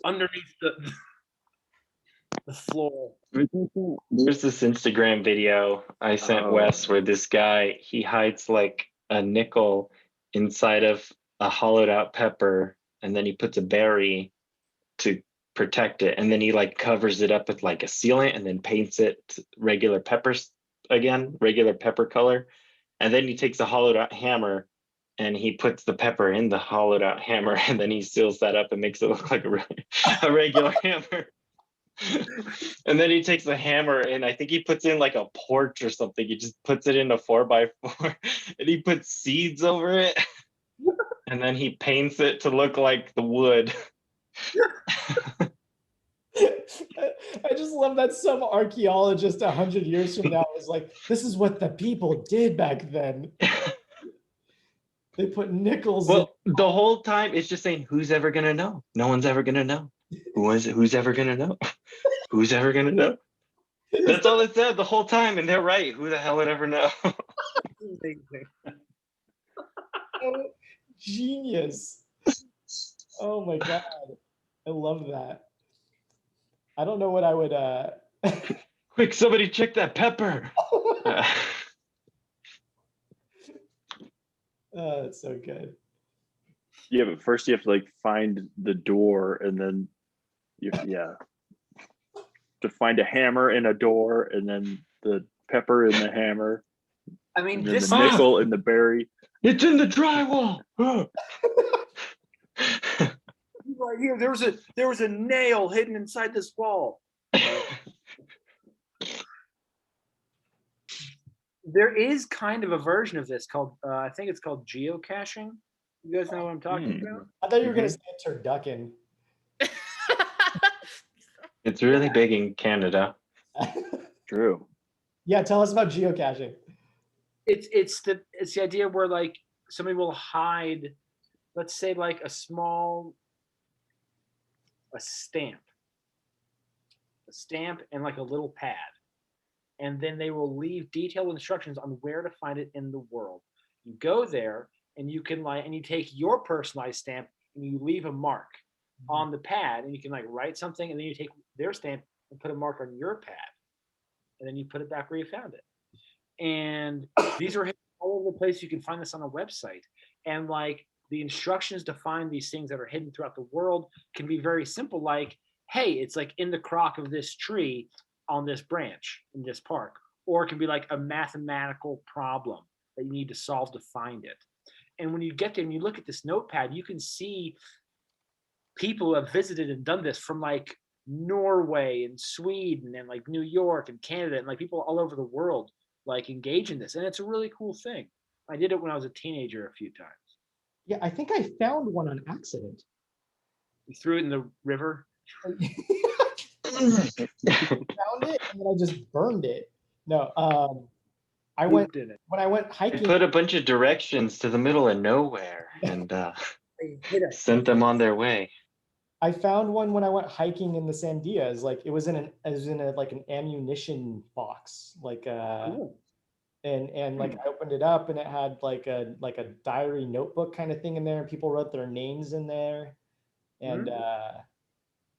underneath the floor. There's this Instagram video I sent Oh. Wes where this guy, he hides like a nickel inside of a hollowed out pepper, and then he puts a berry to protect it, and then he like covers it up with like a sealant and then paints it regular peppers again, regular pepper color, and then he takes a hollowed out hammer and he puts the pepper in the hollowed out hammer, and then he seals that up and makes it look like a regular hammer. And then he takes the hammer and I think he puts in like a porch or something. He just puts it in a 4x4 and he puts seeds over it. And then he paints it to look like the wood. I just love that some archaeologist 100 years from now is like, this is what the people did back then. They put nickels in. Well, the whole time it's just saying, who's ever gonna know? No one's ever gonna know. Who's ever gonna know? Who's ever gonna know? That's all it said the whole time, and they're right. Who the hell would ever know? Oh, genius. Oh my God. I love that. I don't know what I would Quick, somebody check that pepper. Oh, that's so good. Yeah, but first you have to like find the door, and then to find a hammer in a door, and then the pepper in the hammer, I mean, and then this the nickel in the berry. It's in the drywall. right here. There was a nail hidden inside this wall. There is kind of a version of this called I think it's called geocaching. You guys know what I'm talking about? I thought you were going to say turducken. It's really big in Canada. True. Yeah, tell us about geocaching. It's the idea where like somebody will hide, let's say like a stamp and like a little pad, and then they will leave detailed instructions on where to find it in the world. You go there and you can and you take your personalized stamp and you leave a mark on the pad, and you can like write something, and then you take their stamp and put a mark on your pad, and then you put it back where you found it. And these are all over the place. You can find this on a website, and like the instructions to find these things that are hidden throughout the world can be very simple, like, hey, it's like in the crock of this tree on this branch in this park. Or it can be like a mathematical problem that you need to solve to find it. And when you get there and you look at this notepad, you can see people who have visited and done this from like Norway and Sweden and like New York and Canada, and like people all over the world like engage in this. And it's a really cool thing. I did it when I was a teenager a few times. Yeah, I think I found one on accident. You threw it in the river. Found it and then I just burned it. No, I went Pooped in it. when I went I hiking. put a bunch of directions to the middle of nowhere, and They hit us. Sent them on their way. I found one when I went hiking in the Sandias. Like it was in like an ammunition box, like Cool. and like I opened it up and it had like a diary notebook kind of thing in there, and people wrote their names in there. And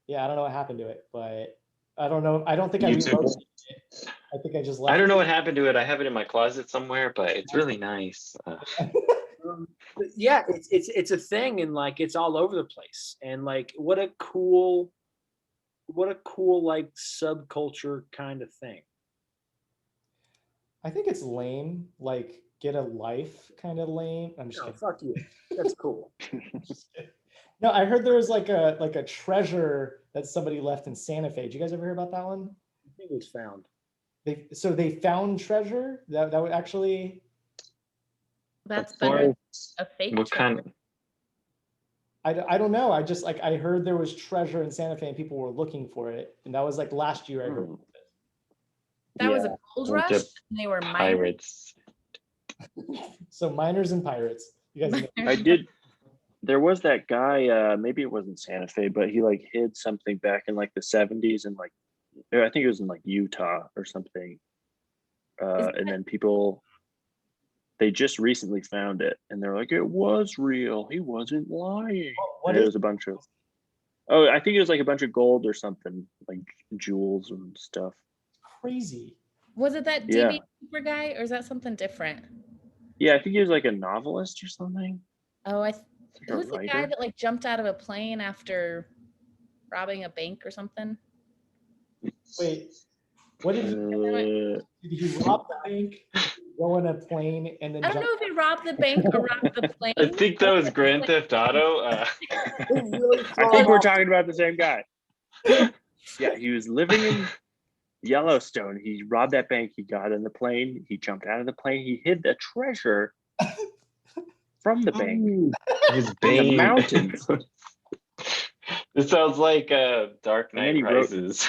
yeah, I don't know what happened to it, but I don't know. I don't think I You took reloaded it. I think I just left I don't it. know what happened to it. I have it in my closet somewhere, but it's really nice. But yeah, it's a thing, and like it's all over the place, and like what a cool like subculture kind of thing. I think it's lame, like get a life kind of lame. I'm just No, kidding. fuck you. That's cool. No, I heard there was like a treasure that somebody left in Santa Fe. Did you guys ever hear about that one? I think it was found. They found treasure that would actually. That's Or better. A fake. what kind? I don't know. I just like I heard there was treasure in Santa Fe and people were looking for it, and that was like last year. I heard. That was Yeah, a gold like rush. the And they were miners. Pirates. So miners and pirates. You guys know. I did. There was that guy. Maybe it wasn't Santa Fe, but he like hid something back in like the 70s and like I think it was in like Utah or something. And then people, they just recently found it, and they're like, "It was real. He wasn't lying." What And it is was a bunch of. Oh, I think it was like a bunch of gold or something, like jewels and stuff. crazy? Was it that Yeah. DB Cooper guy, or is that something different? Yeah, I think he was like a novelist or something. Oh, Like a who's the guy writer. that like jumped out of a plane after robbing a bank or something? Wait, what did he rob the bank, go in a plane, and then I don't jump? know if he robbed the bank or robbed the plane. I think that was Grand Theft Auto. I think we're talking about the same guy. Yeah, he was living in Yellowstone. He robbed that bank. He got in the plane. He jumped out of the plane. He hid the treasure from the bank. His In the Bane. mountains. It sounds like Dark And then Knight he wrote- Rises.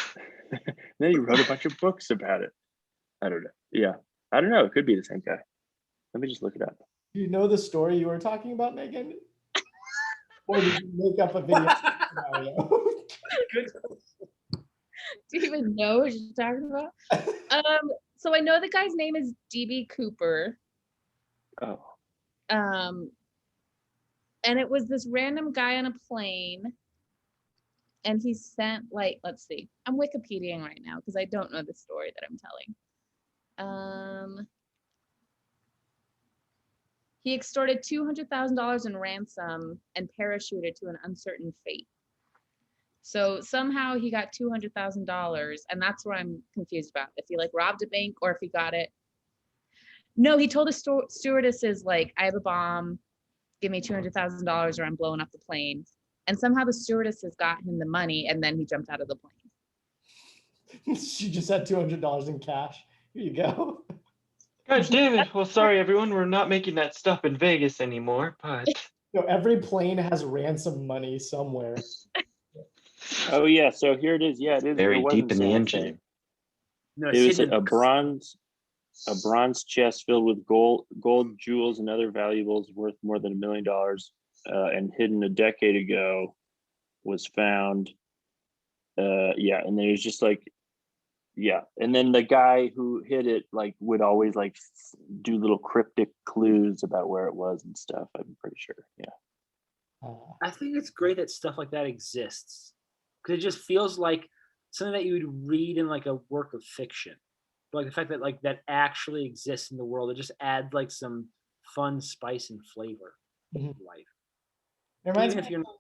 Then he wrote a bunch of books about it. I don't know. Yeah, I don't know. It could be the same guy. Let me just look it up. Do you know the story you were talking about, Megan? Or did you make up a video scenario? Do you even know what you're talking about? So I know the guy's name is DB Cooper. Oh, And it was this random guy on a plane. And he sent like, let's see, I'm Wikipediaing right now because I don't know the story that I'm telling. He extorted $200,000 in ransom and parachuted to an uncertain fate. So somehow he got $200,000, and that's what I'm confused about. If he like robbed a bank or if he got it. No, he told the stewardesses like, "I have a bomb, give me $200,000 or I'm blowing up the plane." And somehow the stewardesses got him the money, and then he jumped out of the plane. She just had $200 in cash. Here you go. God damn it. Well, sorry, everyone. We're not making that stuff in Vegas anymore, but No, every plane has ransom money somewhere. oh yeah. So here it is. Yeah, it is. very it deep wasn't in the Santa engine. Fe. No, It was a bronze chest filled with gold, jewels, and other valuables worth more than $1 million, and hidden a decade ago, was found. Yeah, and there's just like, yeah, and then the guy who hid it like would always like do little cryptic clues about where it was and stuff. I'm pretty sure. Yeah. I think it's great that stuff like that exists because it just feels like something that you would read in like a work of fiction. But like the fact that like that actually exists in the world, it just adds like some fun spice and flavor to Mhm. life. It reminds, Even me if you're of, not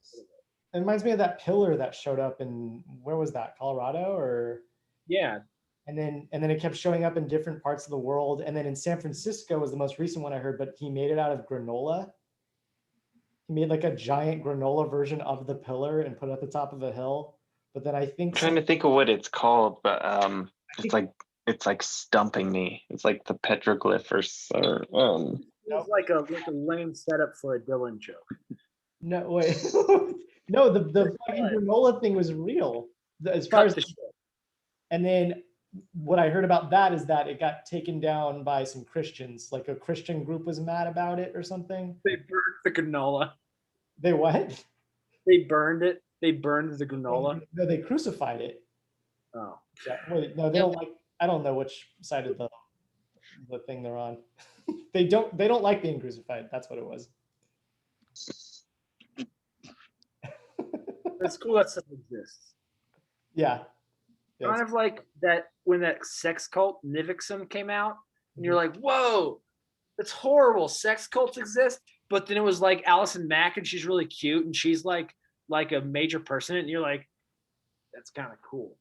it reminds me of that pillar that showed up in, where was that, Colorado? Or yeah, and then it kept showing up in different parts of the world. And then in San Francisco was the most recent one I heard, but he made it out of granola. He made like a giant granola version of the pillar and put it at the top of a hill. But then I think I'm trying to think of what it's called, but it's like stumping me. It's like the petroglyph or it's like a lame setup for a Dylan joke. no wait. No, the fucking granola thing was real. As far Cut as the shit. and then what I heard about that is that it got taken down by some Christians. Like a Christian group was mad about it or something. They burned the granola. They what? They burned it. They burned the granola. No, they crucified it. Oh, Yeah, wait, no, they don't like. I don't know which side of the thing they're on. They don't like being crucified. That's what it was. it's cool that stuff exists. Yeah. Kind of like that when that sex cult Nivixum came out, and you're like, whoa, that's horrible. Sex cults exist. But then it was like Allison Mack, and she's really cute, and she's like a major person, and you're like, that's kind of cool.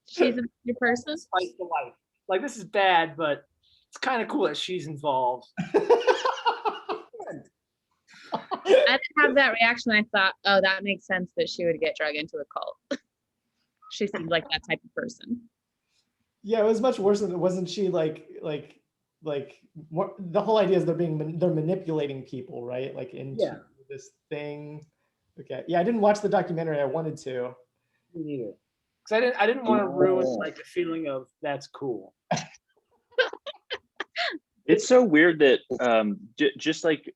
She's a major person. Spice the life. Like, this is bad, but it's kind of cool that she's involved. I didn't have that reaction. I thought, oh, that makes sense that she would get dragged into a cult. She seemed like that type of person. Yeah, it was much worse than, wasn't she like what the whole idea is they're manipulating people, right? Like into this thing. Okay. Yeah, I didn't watch the documentary. I wanted to. Me neither. Because I didn't want to ruin like the feeling of that's cool. It's so weird that just like,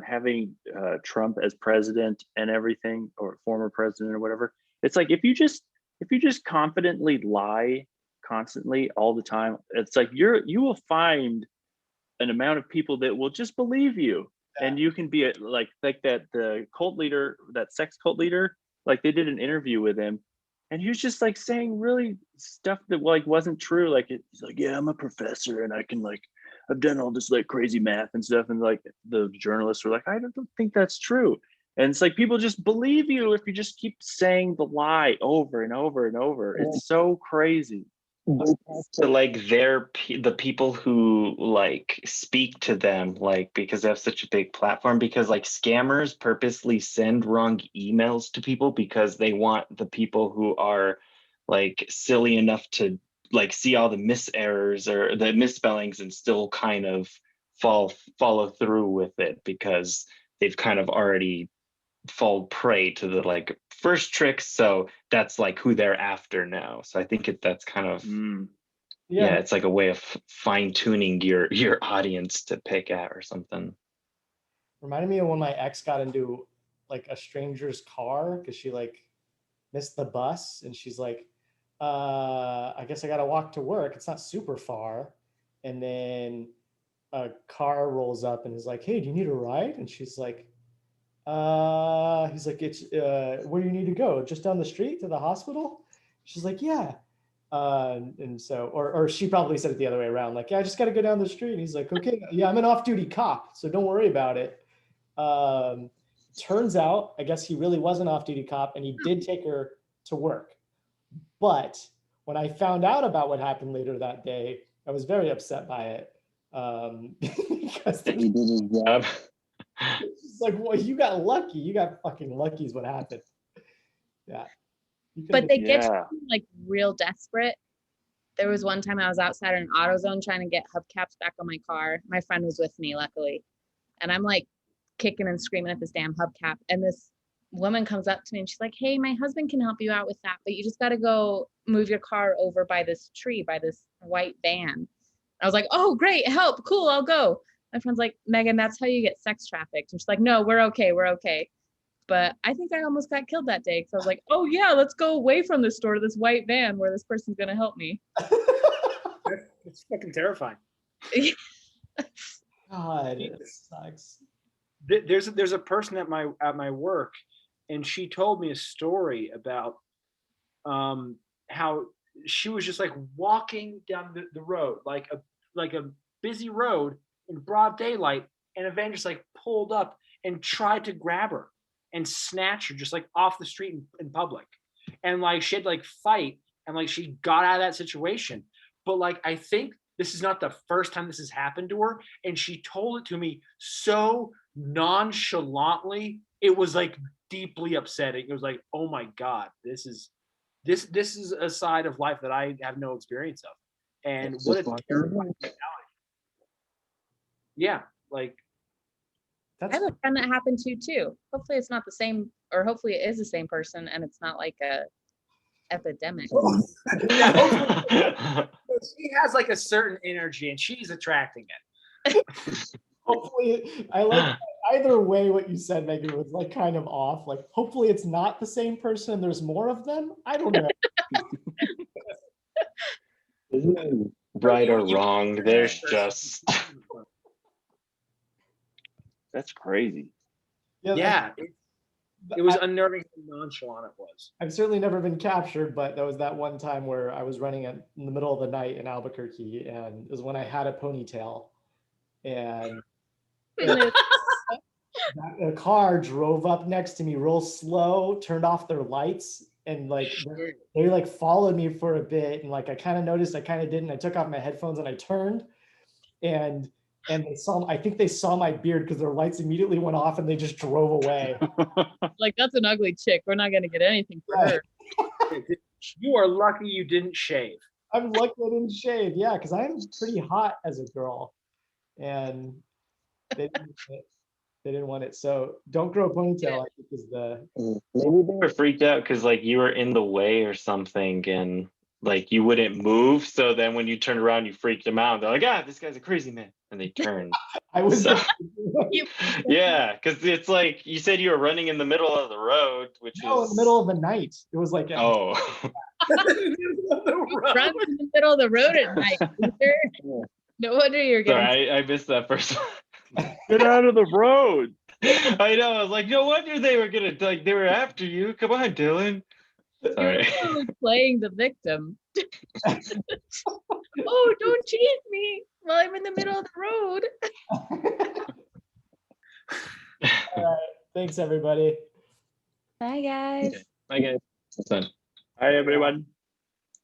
having Trump as president and everything, or former president or whatever, it's like if you just confidently lie constantly all the time, it's like you will find an amount of people that will just believe you. And you can be like that the cult leader, that sex cult leader, like they did an interview with him, and he was just like saying really stuff that like wasn't true. Like he's like, yeah, I'm a professor and I can like, I've done all this like crazy math and stuff. And like the journalists were like, I don't think that's true. And it's like, people just believe you if you just keep saying the lie over and over and over. It's so crazy. So like the people who like speak to them, like, because they have such a big platform, because like scammers purposely send wrong emails to people because they want the people who are like silly enough to like see all the miserrors or the misspellings and still kind of follow through with it, because they've kind of already fall prey to the like first trick. So that's like who they're after now. So I think that's kind of it's like a way of fine tuning your audience to pick at or something. Reminded me of when my ex got into like a stranger's car because she like missed the bus, and she's like, I guess I gotta walk to work. It's not super far. And then a car rolls up and is like, hey, do you need a ride? And she's like, he's like, it's where do you need to go? Just down the street to the hospital? She's like, yeah. And so, or she probably said it the other way around, like, yeah, I just got to go down the street. And he's like, okay, yeah, I'm an off-duty cop, so don't worry about it. Turns out, I guess he really was an off-duty cop, and he did take her to work. But when I found out about what happened later that day, I was very upset by it. Because he did his job. It's like, well, you got lucky. You got fucking lucky is what happened. Yeah. But they get you like real desperate. There was one time I was outside in an AutoZone trying to get hubcaps back on my car. My friend was with me, luckily. And I'm like kicking and screaming at this damn hubcap. And this woman comes up to me and she's like, hey, my husband can help you out with that, but you just got to go move your car over by this tree, by this white van. I was like, oh, great, help, cool, I'll go. My friend's like, Megan, that's how you get sex trafficked. And she's like, no, we're okay. But I think I almost got killed that day because I was like, oh yeah, let's go away from this store to this white van where this person's gonna help me. It's fucking terrifying. God, it sucks. There's a person at my work, and she told me a story about how she was just like walking down the road, like a busy road in broad daylight, and a van just like pulled up and tried to grab her and snatch her just like off the street in public. And like she had to like fight, and like she got out of that situation. But like I think this is not the first time this has happened to her, and she told it to me so nonchalantly. It was like deeply upsetting. It was like, oh my God, this is a side of life that I have no experience of. And it's what a terrifying mentality. Yeah, like I have a friend that happened to too. Hopefully it's not the same, or hopefully it is the same person and it's not like a epidemic. Yeah, she has like a certain energy and she's attracting it. Hopefully, I either way, what you said, Megan, was like kind of off. Like, hopefully it's not the same person and there's more of them. I don't know. Right or wrong, there's just That's crazy. Yeah, it was unnerving how nonchalant it was. I've certainly never been captured, but there was that one time where I was running in the middle of the night in Albuquerque, and it was when I had a ponytail, and a car drove up next to me real slow, turned off their lights, and like they like followed me for a bit, and like I kind of noticed, I kind of didn't. I took off my headphones and I turned, and they saw. I think they saw my beard because their lights immediately went off and they just drove away. Like, that's an ugly chick. We're not gonna get anything for her. You are lucky you didn't shave. I'm lucky I didn't shave. Yeah, because I'm pretty hot as a girl, and they didn't want it. So don't grow a ponytail. I think is the maybe they were freaked out because like you were in the way or something, and like you wouldn't move. So then when you turned around, you freaked them out. They're like, ah, this guy's a crazy man, and they turned. I was. So- Yeah, because it's like you said you were running in the middle of the road, which No, in is the middle of the night. It was like Oh, Who runs in the middle of the road at night? Peter? No wonder you're getting. sorry, I missed that first one. Get out of the road. I know. I was like, no wonder they were gonna like they were after you. Come on, Dylan. You're Sorry. literally playing the victim. Oh, don't chase me while I'm in the middle of the road. All right. Thanks, everybody. Bye, guys. Okay. Bye, guys. That's fun. Hi, everyone.